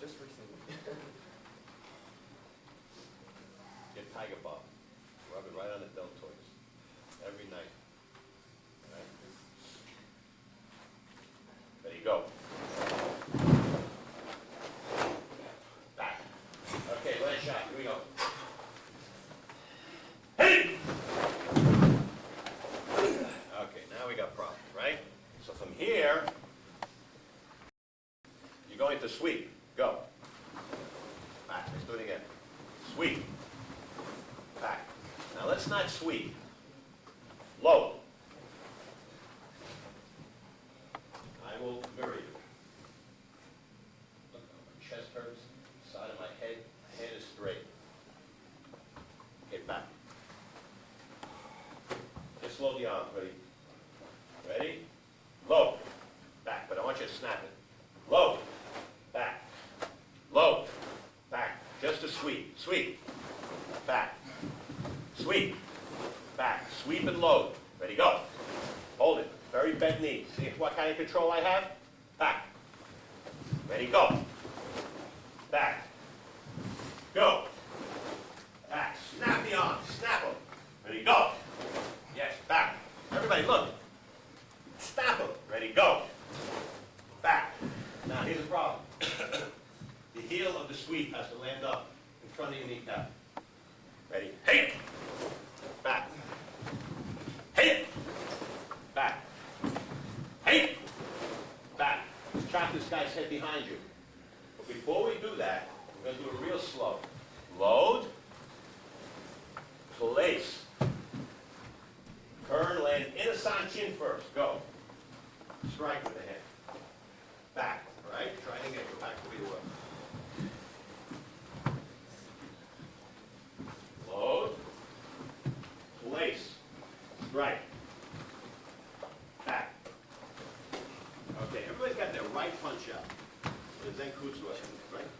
Just recently. Get tiger balm. Rub it right on the deltoids. Every night. All right? Ready, go. Back. Okay, last shot. Here we go. Hey! Okay, now we got problems, right? So from here, you're going to sweep. Go. Back. Let's do it again. Sweep. Back. Now let's not sweep. Low. I will mirror you. Look, my chest hurts, side of my head is straight. Okay, back. Just slow the arm. Ready? Ready? Low. Back, but I want you to snap it. Low. Back. Low. Back. Just a sweep. Sweep. Back. Sweep. Back. Sweep and load. Ready, go. Hold it. Very bent knee. See what kind of control I have? Back. Ready, go. Back. Go. Back. Snap the arm. Snap them. Ready, go. Yes, back. Everybody, look. Snap them. Ready, go. Back. Now, here's the problem. The heel of the sweep has to land up in front of your kneecap. Ready? Hey! Back. Hey! Back. Hey! Back. Chop this guy's head behind you. But before we do that, we're going to do it real slow. Load. Place. Turn, land, innocent chin first. Go. Strike with the head. Back. All right? Try it again. Go back the way you were. Load. Place. Strike. Back. Okay, everybody's got their right punch out. The Zokucho, right?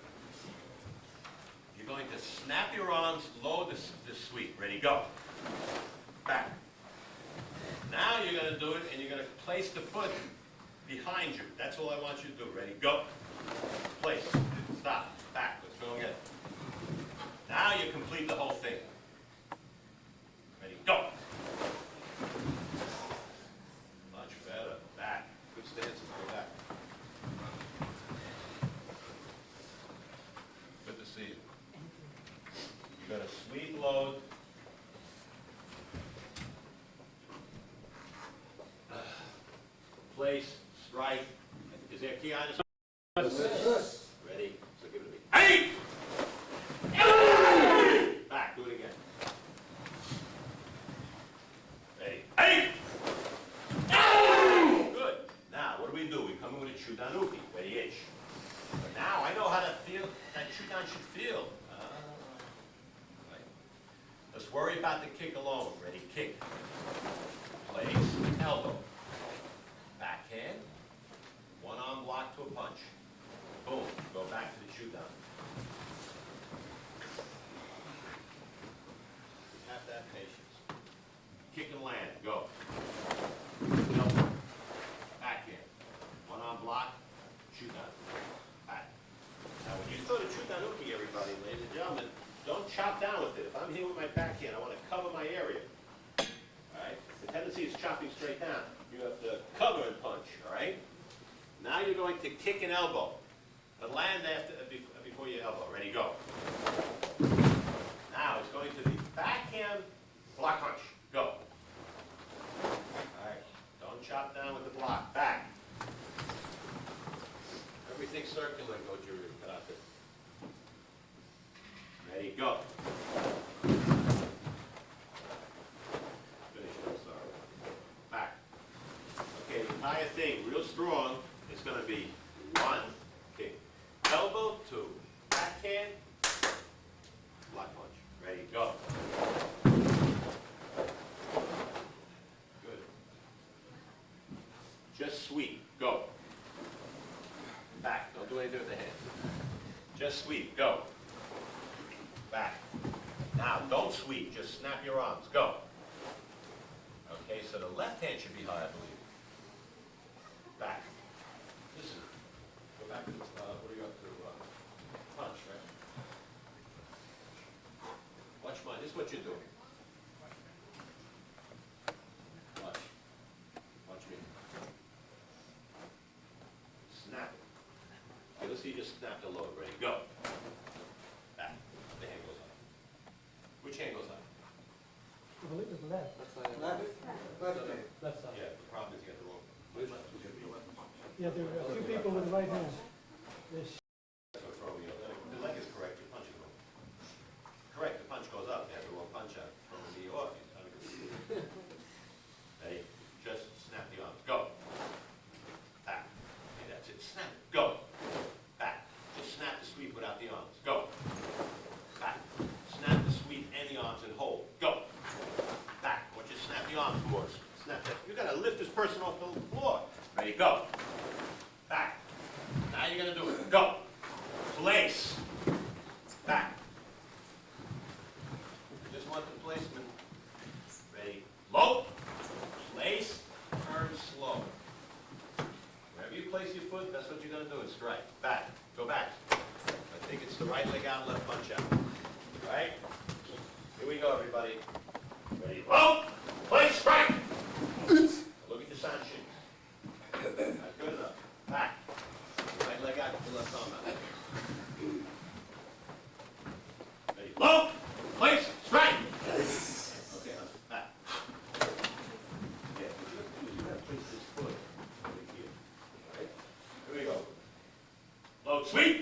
You're going to snap your arms, load the sweep. Ready, go. Back. Now you're going to do it, and you're going to place the foot behind you. That's all I want you to do. Ready, go. Place. Stop. Back. Let's go again. Now you complete the whole thing. Ready, go. Much better. Back. Good stances. Go back. Good to see you. You're going to sweep load. Place, strike. Is there a key on this? Yes. Ready? So give it to me. Hey! Hey! Back. Do it again. Ready? Hey! Hey! Good. Now, what do? We come in with a chudanuki. Ready? H. But now I know how to feel. That chudan should feel. Right. Let's worry about the kick alone. Ready? Kick. Place. Elbow. Backhand, one arm block to a punch. Boom, go back to the chudan. You have to have patience. Kick and land, go. Elbow, backhand, one arm block, chudan. Back. Now when you throw the chudanuki, everybody, ladies and gentlemen, don't chop down with it. If I'm here with my backhand, I want to cover my area. All right? The tendency is chopping straight down. You have to cover and punch, all right? Now you're going to kick an elbow. But land before your elbow. Ready, go. Now it's going to be backhand, block punch. Go. All right. Don't chop down with the block. Back. Everything circular, go Jury. Karate. Ready, go. thing real strong, it's going to be 1, kick, elbow, 2, backhand, block punch. Ready, go. Good. Just sweep, go. Back, don't do anything with the hand. Just sweep, go. Back. Now, don't sweep, just snap your arms, go. Okay, so the left hand should be high, I believe. Back. Listen, go back to, what are you up to? Punch, right? Watch mine, this is what you're doing. Watch. Watch me. Snap it. Okay, let's see you just snap the load. Ready, go. Back. The hand goes up. Which hand goes up? I believe it's left. Left side. Yeah, the problem is you got the wrong. Which left? Yeah, there are a few people with the right hand. They're That's what's wrong with you. The leg is correct, your punch is wrong. Correct, the punch goes up, you have the wrong punch out. From the knee off, you're trying to go. Hey, just snap the arms, go. Back. Okay, that's it, snap it, go. Back. Just snap the sweep without the arms, go. Back. Snap the sweep and the arms and hold, go. Back, or just snap the arms more. Snap that. You gotta lift this person off the floor. Ready, go. Back. Now you're gonna do it. Go. Place. Back. Just want the placement. Ready. Low. Place. Turn slow. Wherever you place your foot, that's what you're gonna do. It's strike. Back. Go back. I think it's the right leg out, left punch out. All right? Here we go, everybody. Ready. Low. Place. Strike. Look at your sound sheets. Not good enough. Back. Right leg out, your left arm out. Ready. Low. Place. Strike. Okay, back. Yeah, what you have to do is you have to place this foot over here. All right? Here we go. Low. Sweep.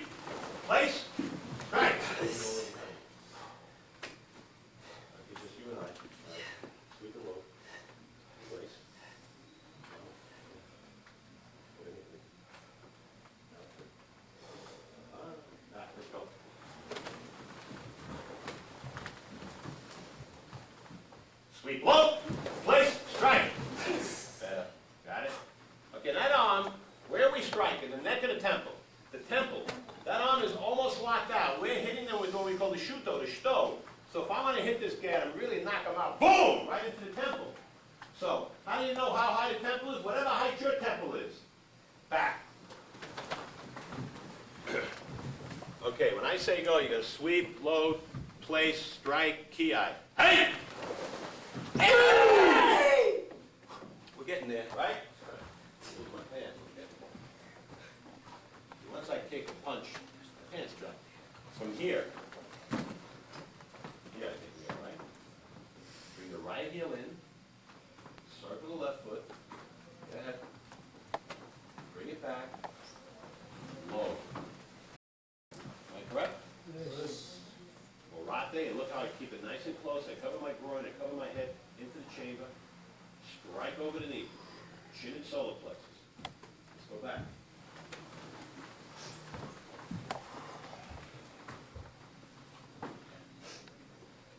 Place. Strike. Okay, just you and I. All right. Sweep and low. Place. Let's go. Sweep low, place, strike. Better. Got it? Okay, that arm, where are we striking? The neck or the temple? The temple. That arm is almost locked out. We're hitting them with what we call the shuto, the shto. So if I want to hit this guy and really knock him out, boom, right into the temple. So, how do you know how high the temple is? Whatever height your temple is. Back. Okay, when I say go, you're going to sweep, load, place, strike, ki. Hey! Hey! We're getting there, right? Move my pants. Once I kick a punch, the pants drop. From here, I think we are, right? Bring the right heel in, circle the left foot, go ahead, bring it back, low. Am I correct? Yes. Morate, and look how I keep it nice and close. I cover my groin, I cover my head into the chamber, strike over the knee, chin and solar plexus. Let's go back.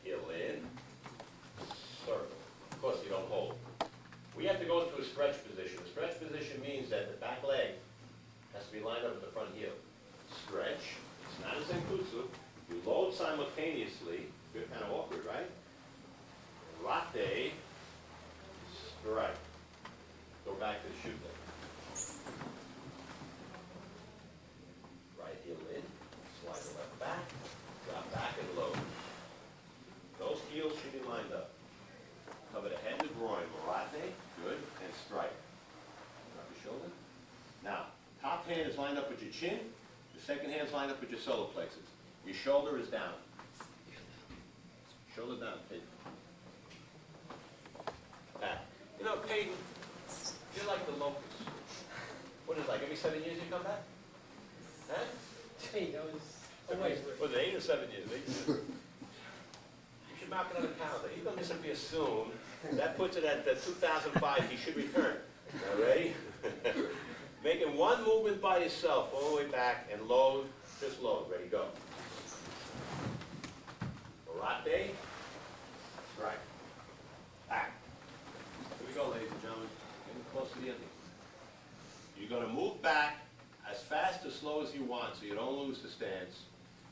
Heel in, circle. Of course, you don't hold. We have to go into a stretch position. A stretch position means that the back leg has to be lined up with the front heel. Stretch. It's not a zenkutsu. You load simultaneously. You're kind of awkward, right? Rate, strike. Go back to the shoot leg. Right heel in, slide the left back, drop back and load. Those heels should be lined up. Cover the head and the groin. Morate, good, and strike. Drop your shoulder. Now, top hand is lined up with your chin. The second hand is lined up with your solar plexus. Your shoulder is down. Shoulder down, Peyton. Back. You know, Peyton, you're like the locust. What is it, like every 7 years you come back? Huh? Hey, that was, oh wait. Was it 8 or 7 years? 8 years. You should mark it on the calendar. He's going to disappear soon. That puts it at 2005. He should return. Now ready? Making one movement by yourself, all the way back, and load, just load. Ready, go. Karate. Right. Back. Here we go, ladies and gentlemen. Getting close to the ending. You're going to move back as fast or slow as you want so you don't lose the stance.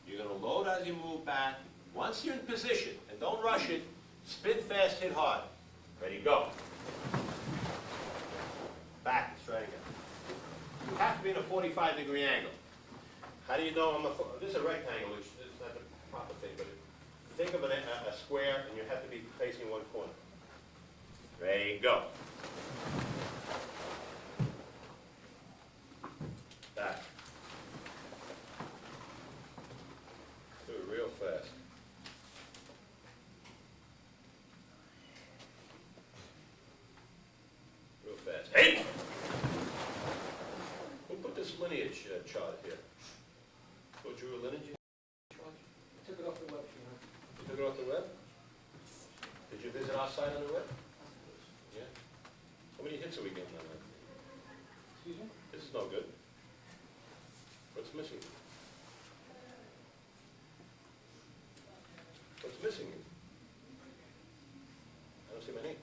You're going to load as you move back. Once you're in position, and don't rush it, spin fast, hit hard. Ready, go. Back, let's try it again. You have to be in a 45-degree angle. How do you know this is a rectangle, which is not the proper thing, but think of a square, and you have to be facing one corner. Ready, go. Back. Do it real fast. Real fast. Hey! Who put this lineage chart here? Who drew a lineage chart? Took it off the web, you know. You took it off the web? Did you visit our site on the web? Yeah. How many hits are we getting on that? Excuse me? This is no good. What's missing? What's missing? I don't see my name.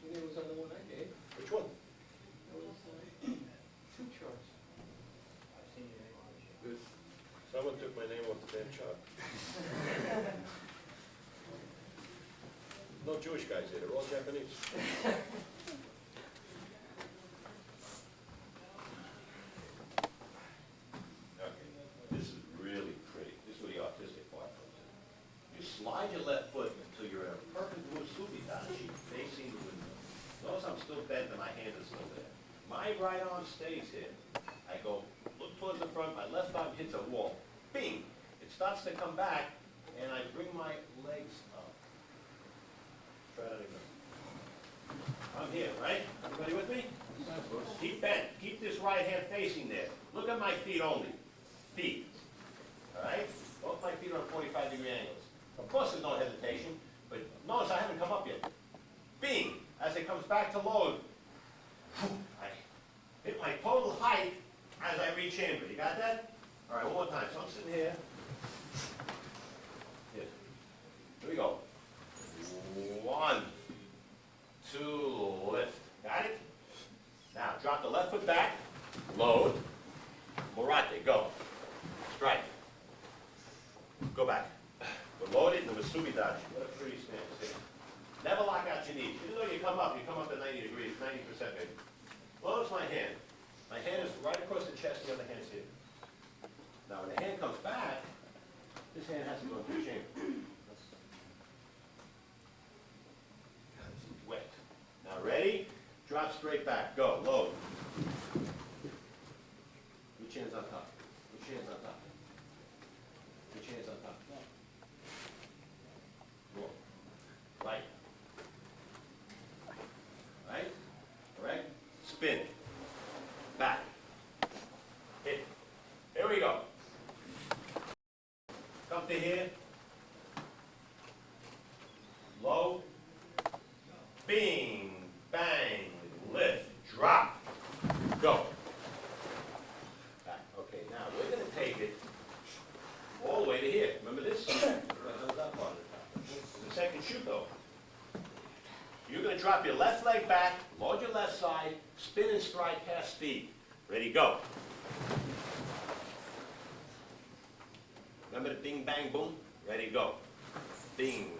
Your name was on the one I gave. Which one? There was two charts. I've seen your name on it. Good. Someone took my name off the damn chart. No Jewish guys here, they're all Japanese. Okay, this is really pretty. This is where the artistic part comes in. You slide your left foot until you're in a perfect musubi dachi facing the window. Notice I'm still bent and my hand is still there. My right arm stays here. I go, look towards the front, my left arm hits a wall. Bing! It starts to come back, and I bring my legs up. Try that again. I'm here, right? Everybody with me? Keep bent. Keep this right hand facing there. Look at my feet only. Feet. All right? Both my feet are on 45-degree angles. Of course there's no hesitation, but notice I haven't come up yet. Bing! As it comes back to load, I hit my total height as I reach in. You got that? All right, one more time. So I'm sitting here. Here. Here we go. 1, 2, lift. Got it? Now, drop the left foot back. Load. Morate, go. Strike. Go back. We're loaded in the Musubi Dachi. What a pretty stance. See? Never lock out your knees. Even though you come up at 90 degrees, 90% maybe. Notice my hand. My hand is right across the chest, the other hand's here. Now, when the hand comes back, this hand has to go into the chamber. It's wet. Now, ready? Drop straight back. Go. Load. Reach hands on top. Reach hands on top. Reach hands on top. More. Right. Right? Correct? Spin. Back. Hit. Here we go. Come to here. Low. Bing. Bang. Lift. Drop. Go. Back. Okay, now we're going to take it all the way to here. Remember this? That part of the top. The second shoot though. You're going to drop your left leg back, load your left side, spin and strike half speed. Ready, go. Remember the bing, bang, boom? Ready, go. Bing,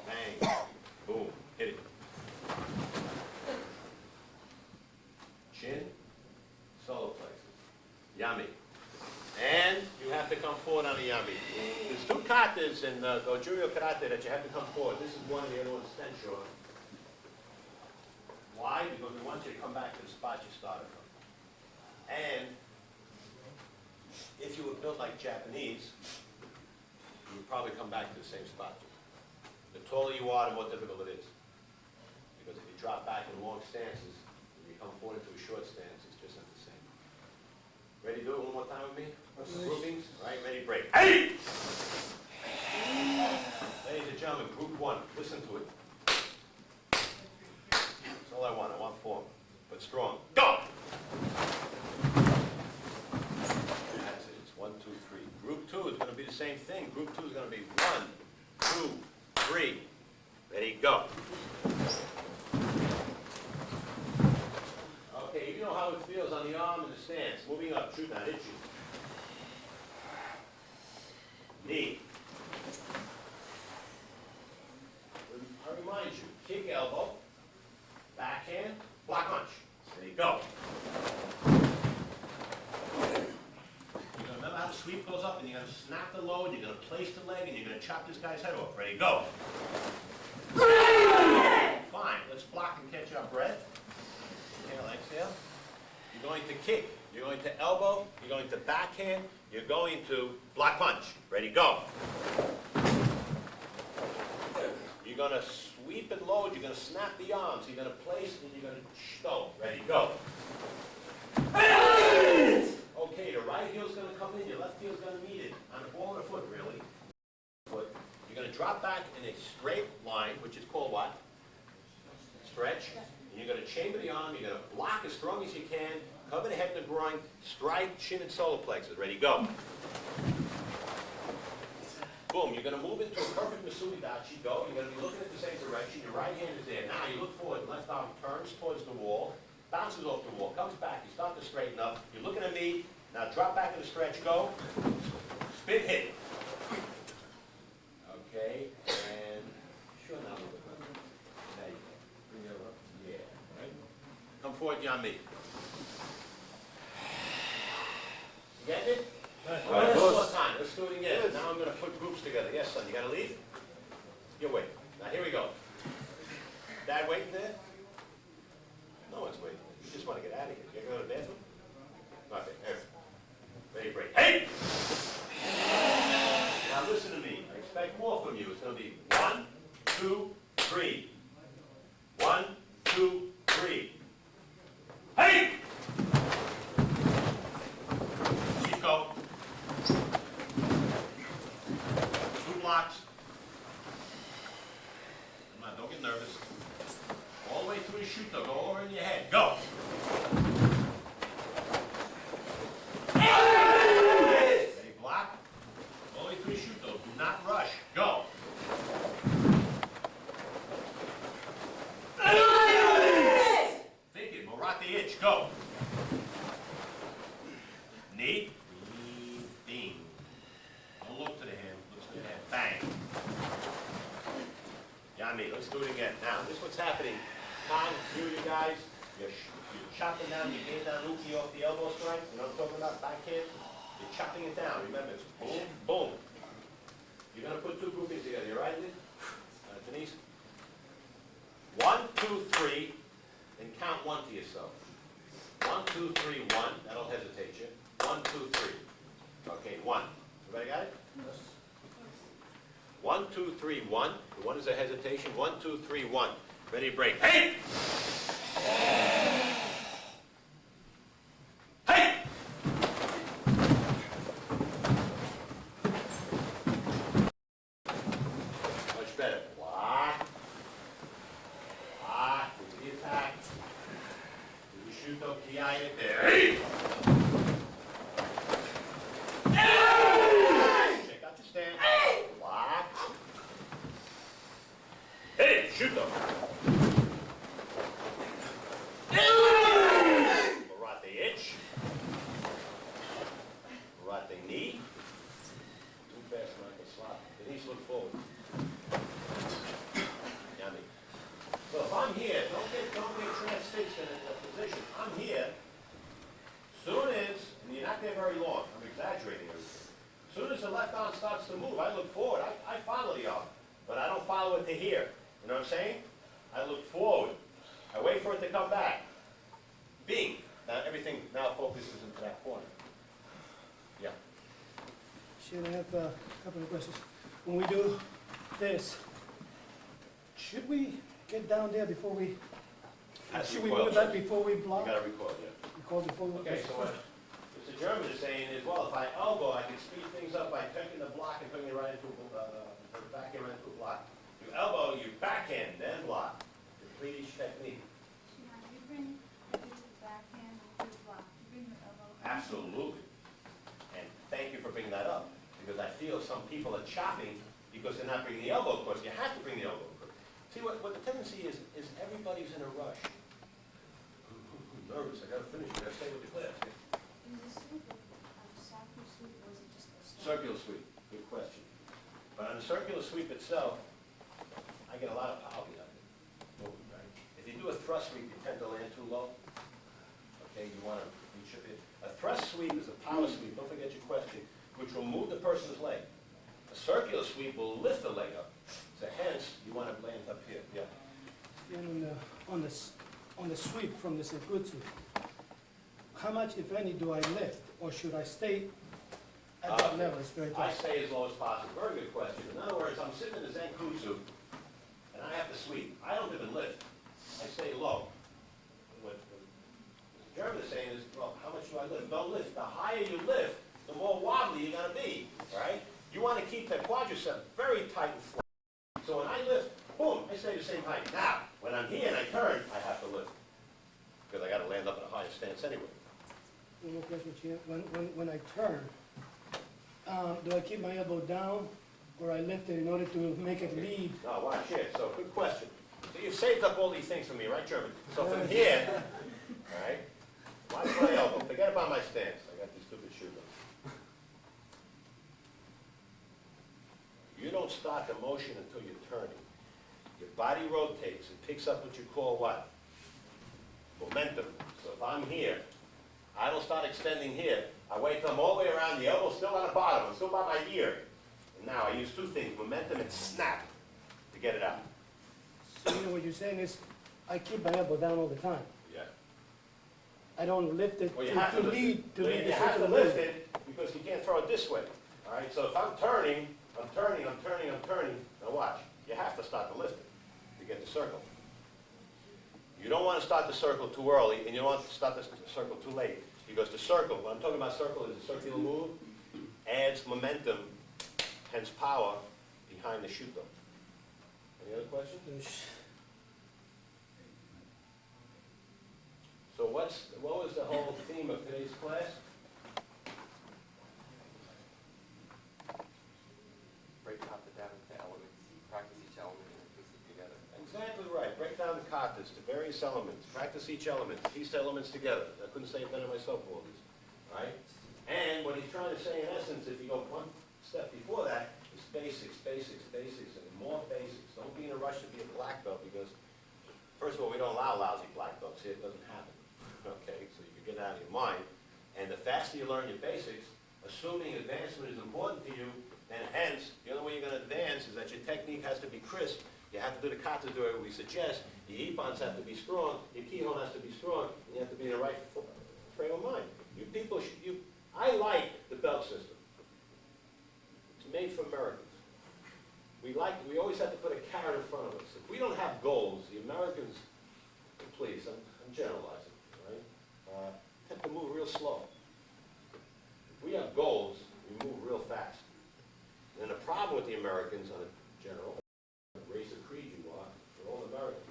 bang, boom. Hit it. Chin, solar plexus. Yami. And you have to come forward on the yami. There's two katas in Goju-ryo karate that you have to come forward. This is one and the other one's Stensho. Why? Because we want you to come back to the spot you started from. And if you were built like Japanese, you would probably come back to the same spot. The taller you are, the more difficult it is. Because if you drop back in long stances, if you come forward into a short stance, it's just not the same. Ready to do it one more time with me? Groupings? All right, ready, break. Hey! Ladies and gentlemen, group one, listen to it. That's all I want form. but strong. Go! That's it. It's 1, 2, 3. Group 2 is going to be the same thing. Group 2 is going to be 1, 2, 3. Ready, go. Okay, you know how it feels on the arm and the stance. Moving up, shoot, not hit you. Knee. I remind you, kick elbow, backhand, block punch. There you go. You're going to remember how the sweep goes up, and you're going to snap the load, you're going to place the leg, and you're going to chop this guy's head off. Ready, go. Fine, let's block and catch our breath. Inhale, exhale. You're going to kick, you're going to elbow, you're going to backhand, you're going to block punch. Ready, go. You're going to sweep and load, you're going to snap the arms, you're going to place, and you're going to go. Ready, go. Okay, the right heel's going to come in, your left heel's going to meet it. On the ball of the foot, really. Foot. You're going to drop back in a straight line, which is called what? Stretch. And you're going to chamber the arm, you're going to block as strong as you can, cover the head and the groin, strike, chin and solar plexus. Ready, go. Boom, you're going to move into a perfect Masui Dachi. Go. You're going to be looking at the same direction. Your right hand is there. Now you look forward. Left arm turns towards the wall, bounces off the wall, comes back. You start to straighten up. You're looking at me. Now drop back in the stretch. Go. Spin hit. Okay, and sure now. There you go. Bring it up. Yeah. Right. Come forward, Yami. You getting it? All right, one more time. Let's do it again. Now I'm going to put groups together. Yes, son. You got to leave? You wait. Now here we go. Dad waiting there? No one's waiting. You just want to get out of here. You going to go to the bathroom? Okay. Here. Ready, break. Hey! Now listen to me. I expect more from you. It's going to be 1, 2, 3. 1, 2, 3. Hey! Keep going. Two blocks. Come on, don't get nervous. All the way through the shoot though. Go over in your head. Go. Ready, block. All the way through the shoot though. Do not rush. Go. Think it. Marat the itch. Go. Knee. Ding. Don't look to the hand. Look to the head. Bang. Yami, let's do it again. Now, this is what's happening. Tom, you guys, you're chopping down, you gain down Uki off the elbow strike. You know what I'm talking about? Backhand. You're chopping it down. Remember, it's boom, boom. You're going to put two groupings together. You right, Lynn? Denise? 1, 2, 3, and count 1 to yourself. 1, 2, 3, 1. That'll hesitate you. 1, 2, 3. Okay, 1. Everybody got it? Yes. 1, 2, 3, 1. The 1 is a hesitation. 1, 2, 3, 1. Ready, break. Hey! Hey! Much better. Block. Block. Do the attack. Do the shoot though. Ki it there. Hey! Check out your stance. Block. Hey! Shoot though. Marat the itch. Marat the knee. Too fast, Michael. Slap. Denise, look forward. Yummy. So if I'm here, don't get transfixed in a position. I'm here. Soon as, and you're not there very long. I'm exaggerating everything. Soon as the left arm starts to move, I look forward. I follow the arm, but I don't follow it to here. You know what I'm saying? I look forward. I wait for it to come back. Bing. Now everything now focuses into that corner. Yeah. Should I have a couple of questions? When we do this, should we get down there before we, should we move that before we You block? gotta record, yeah. Record before we. Okay, so what Mr. German is saying is, well, if I elbow, I can speed things up by taking the block and putting it right into the backhand right into a block. You elbow, you backhand, then block. Complete each technique. Now, you bring for bringing that up, because I feel some people are chopping because they're not bringing the elbow across. You have to bring the elbow across. See, what the tendency is everybody's in a rush. I'm nervous, I gotta finish, I gotta stay with the class. Is the sweep a sacral sweep or is it just a step? Circular sweep, good question. But on the circular sweep itself, I get a lot of power behind it. Right? If you do a thrust sweep, you tend to land too low. Okay, you want to reach up it. A thrust sweep is a power sweep, don't forget your question, which will move the person's leg. A circular sweep will lift the leg up. So hence, you want to land up here, yeah. And on the sweep from the Zokucho, how much, if any, do I lift, or should I stay at that level? It's very I tight. stay as low as possible. Very good question. In other words, I'm sitting in the Zokucho, and I have to sweep. I don't even lift. I stay low. What the German is saying is, well, how much do I lift? Don't lift. The higher you lift, the more wobbly you're going to be, right? You want to keep that quadricep very tight and flat. So when I lift, boom, I stay the same height. Now, when I'm here and I turn, I have to lift, because I got to land up in a higher stance anyway. One more question, Chair. When I turn, do I keep my elbow down, or I lift it in order to make it lead? Now, watch here. So, good question. So you've saved up all these things for me, right, German? So from here, all right, watch my elbow. Forget about my stance. I got these stupid shoes on. You don't start the motion until you're turning. Your body rotates and picks up what you call what? Momentum. So if I'm here, I don't start extending here. I wait till I'm all the way around, the elbow's still on the bottom, it's still by my ear. And now I use two things, momentum and snap, to get it out. So you know what you're saying is, I keep my elbow down all the time. Yeah. I don't lift it Well, you have to lift lead, it. to Well, lead you the have to circular lift move. it because you can't throw it this way. All right, so if I'm turning, now watch. You have to start to lift it to get the circle. You don't want to start the circle too early, and you don't want to start the circle too late. Because the circle, what I'm talking about circle is a circular move, adds momentum, hence power, behind the shuto. Any other questions? So what was the whole theme of today's class? Break out the down into elements, practice each element and piece it together. Exactly right. Break down the katas to various elements. Practice each element. Piece the elements together. I couldn't say it better myself, all these. Right? And what he's trying to say, in essence, if you go one step before that, is basics, basics, basics, and more basics. Don't be in a rush to be a black belt because, first of all, we don't allow lousy black belts here. It doesn't happen. Okay? So you can get it out of your mind. And the faster you learn your basics, assuming advancement is important to you, then hence, the only way you're going to advance is that your technique has to be crisp. You have to do the kata the way we suggest. Your ippons have to be strong. Your kihon has to be strong. And you have to be in the right frame of mind. You people, I like the belt system. It's made for Americans. We always have to put a carrot in front of us. If we don't have goals, the Americans, please, I'm generalizing, right? Tend to move real slow. If we have goals, we move real fast. And the problem with the Americans, on a general, race or creed you are, we're all Americans,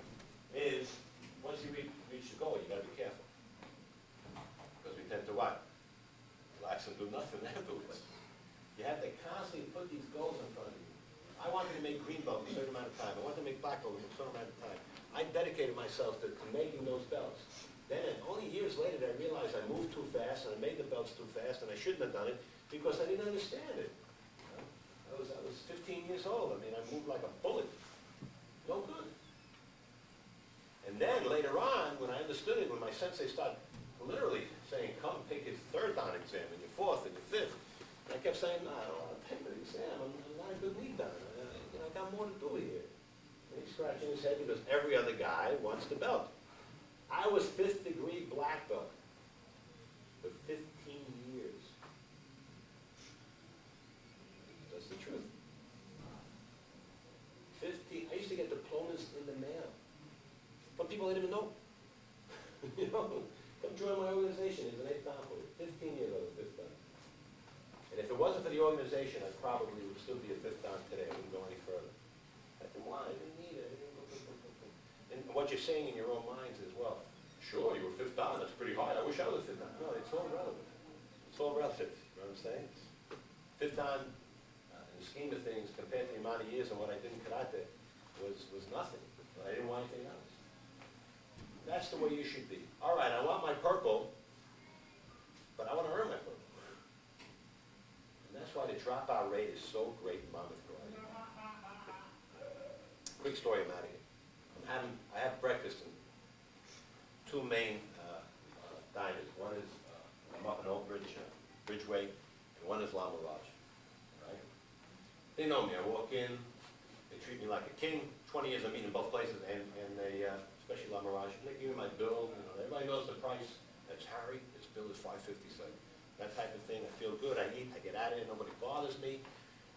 is once you reach the goal, you got to be careful. Because we tend to what? Relax and do nothing afterwards. You have to constantly put these goals in front of you. I wanted to make green belt in a certain amount of time. I wanted to make black belt in a certain amount of time. I dedicated myself to making those belts. Then, only years later, I realized I moved too fast and I made the belts too fast and I shouldn't have done it because I didn't understand it. I was 15 years old. I mean, I moved like a bullet. No good. And then later on, when I understood it, when my sensei started literally saying, come take your third dan exam and your fourth and your fifth, and I kept saying, no, I don't want to take the exam. I'm not a good lead dan. I got more to do here. And he's scratching his head because every other guy wants the belt. I was 5th degree black belt for 15 years. That's the truth. 15, I used to get diplomas in the mail from people I didn't even know. You know, come join my organization. It's an 8th dan for you. 15 years I was 5th dan. And if it wasn't for the organization, I probably would still be a 5th dan today. I wouldn't go any further. I didn't want it. I didn't need it. And what you're saying in your own minds as well. Sure, you were 5th dan. That's pretty hard. I wish I was 5th dan. No, it's all relevant. It's all relative. You know what I'm saying? Bhutan, in the scheme of things, compared to the amount of years and what I did in karate, was nothing. But I didn't want anything else. That's the way you should be. All right, I want my purple, but I want to earn my purple. And that's why the dropout rate is so great in Monmouth Karate. Quick story, I'm out of here. I have breakfast in two main diners. One is I'm up in Oak Ridge, Bridgeway, and one is La Mirage. Right? They know me. I walk in, they treat me like a king. 20 years I'm eating in both places, and they, especially La Mirage, they give me my bill. You know, everybody knows the price. That's Harry. His bill is $5.57. That type of thing. I feel good. I eat. I get out of here. Nobody bothers me.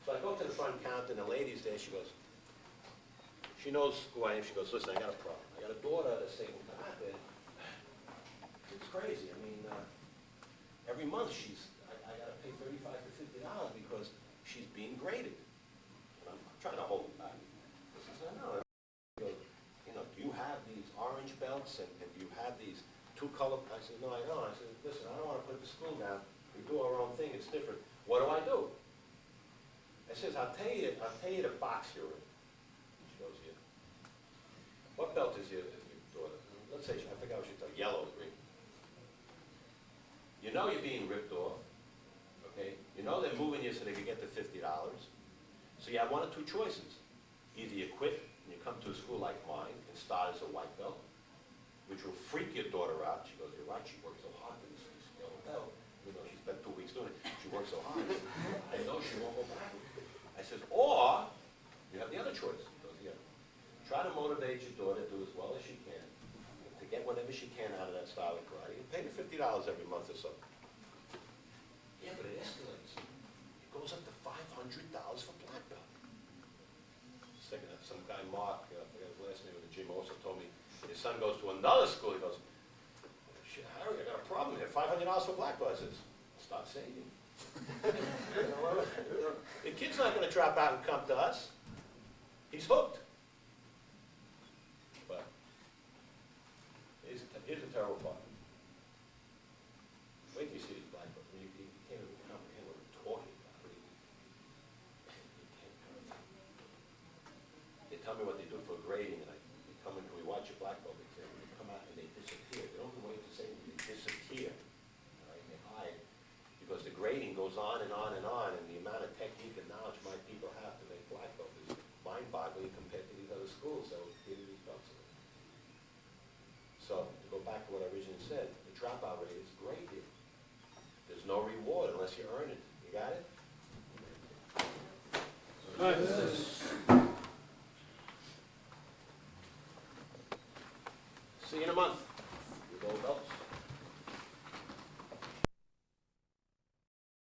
So I go to the front counter, and the lady's there. She goes, she knows who I am. She goes, listen, I got a problem. I got a daughter that's taking karate. It's crazy. I mean, every month I got to pay $35 to $50 because she's being graded. And I'm trying to hold it back. I said, no. You know, do you have these orange belts and do you have these two-color? I said, no, I don't. I said, listen, I don't want to put the school down. We do our own thing. It's different. What do I do? I says, I'll tell you the box you're in. She goes, yeah. What belt is your daughter? Let's say, I forgot what she told, yellow or green. You know you're being ripped off, okay? You know they're moving you so they can get the $50. So you have one or two choices. Either you quit and you come to a school like mine and start as a white belt, which will freak your daughter out. She goes, you're right, she worked so hard for this yellow belt. You know, she spent 2 weeks doing it. She worked so hard. I know she won't go back. I says, or you have the other choice. She goes, yeah. Try to motivate your daughter to do as well as she can, to get whatever she can out of that style of karate, and pay her $50 every month or so. Yeah, but it escalates. It goes up to $500 for black belt. Second, some guy, Mark, I forgot his last name, at the gym also told me, his son goes to another school, he goes, shit, Harry, I got a problem here, $500 for black belt. I says, start saving. The kid's not going to drop out and come to us. He's hooked. But here's a terrible part. Wait till you see these black belts. I mean, you can't even comprehend what we're talking about. They tell me what they do for grading, and they come in, can we watch your black belt exam? They come out and they disappear. They don't even wait to say anything. They disappear. All right? They hide. Because the grading goes on and on and on, and the amount of technique and knowledge my people have to make black belt is mind-boggling compared to these other schools that will give you these belts. So, to go back to what I originally said, the dropout rate is great here. There's no reward unless you earn it. You got it? All right.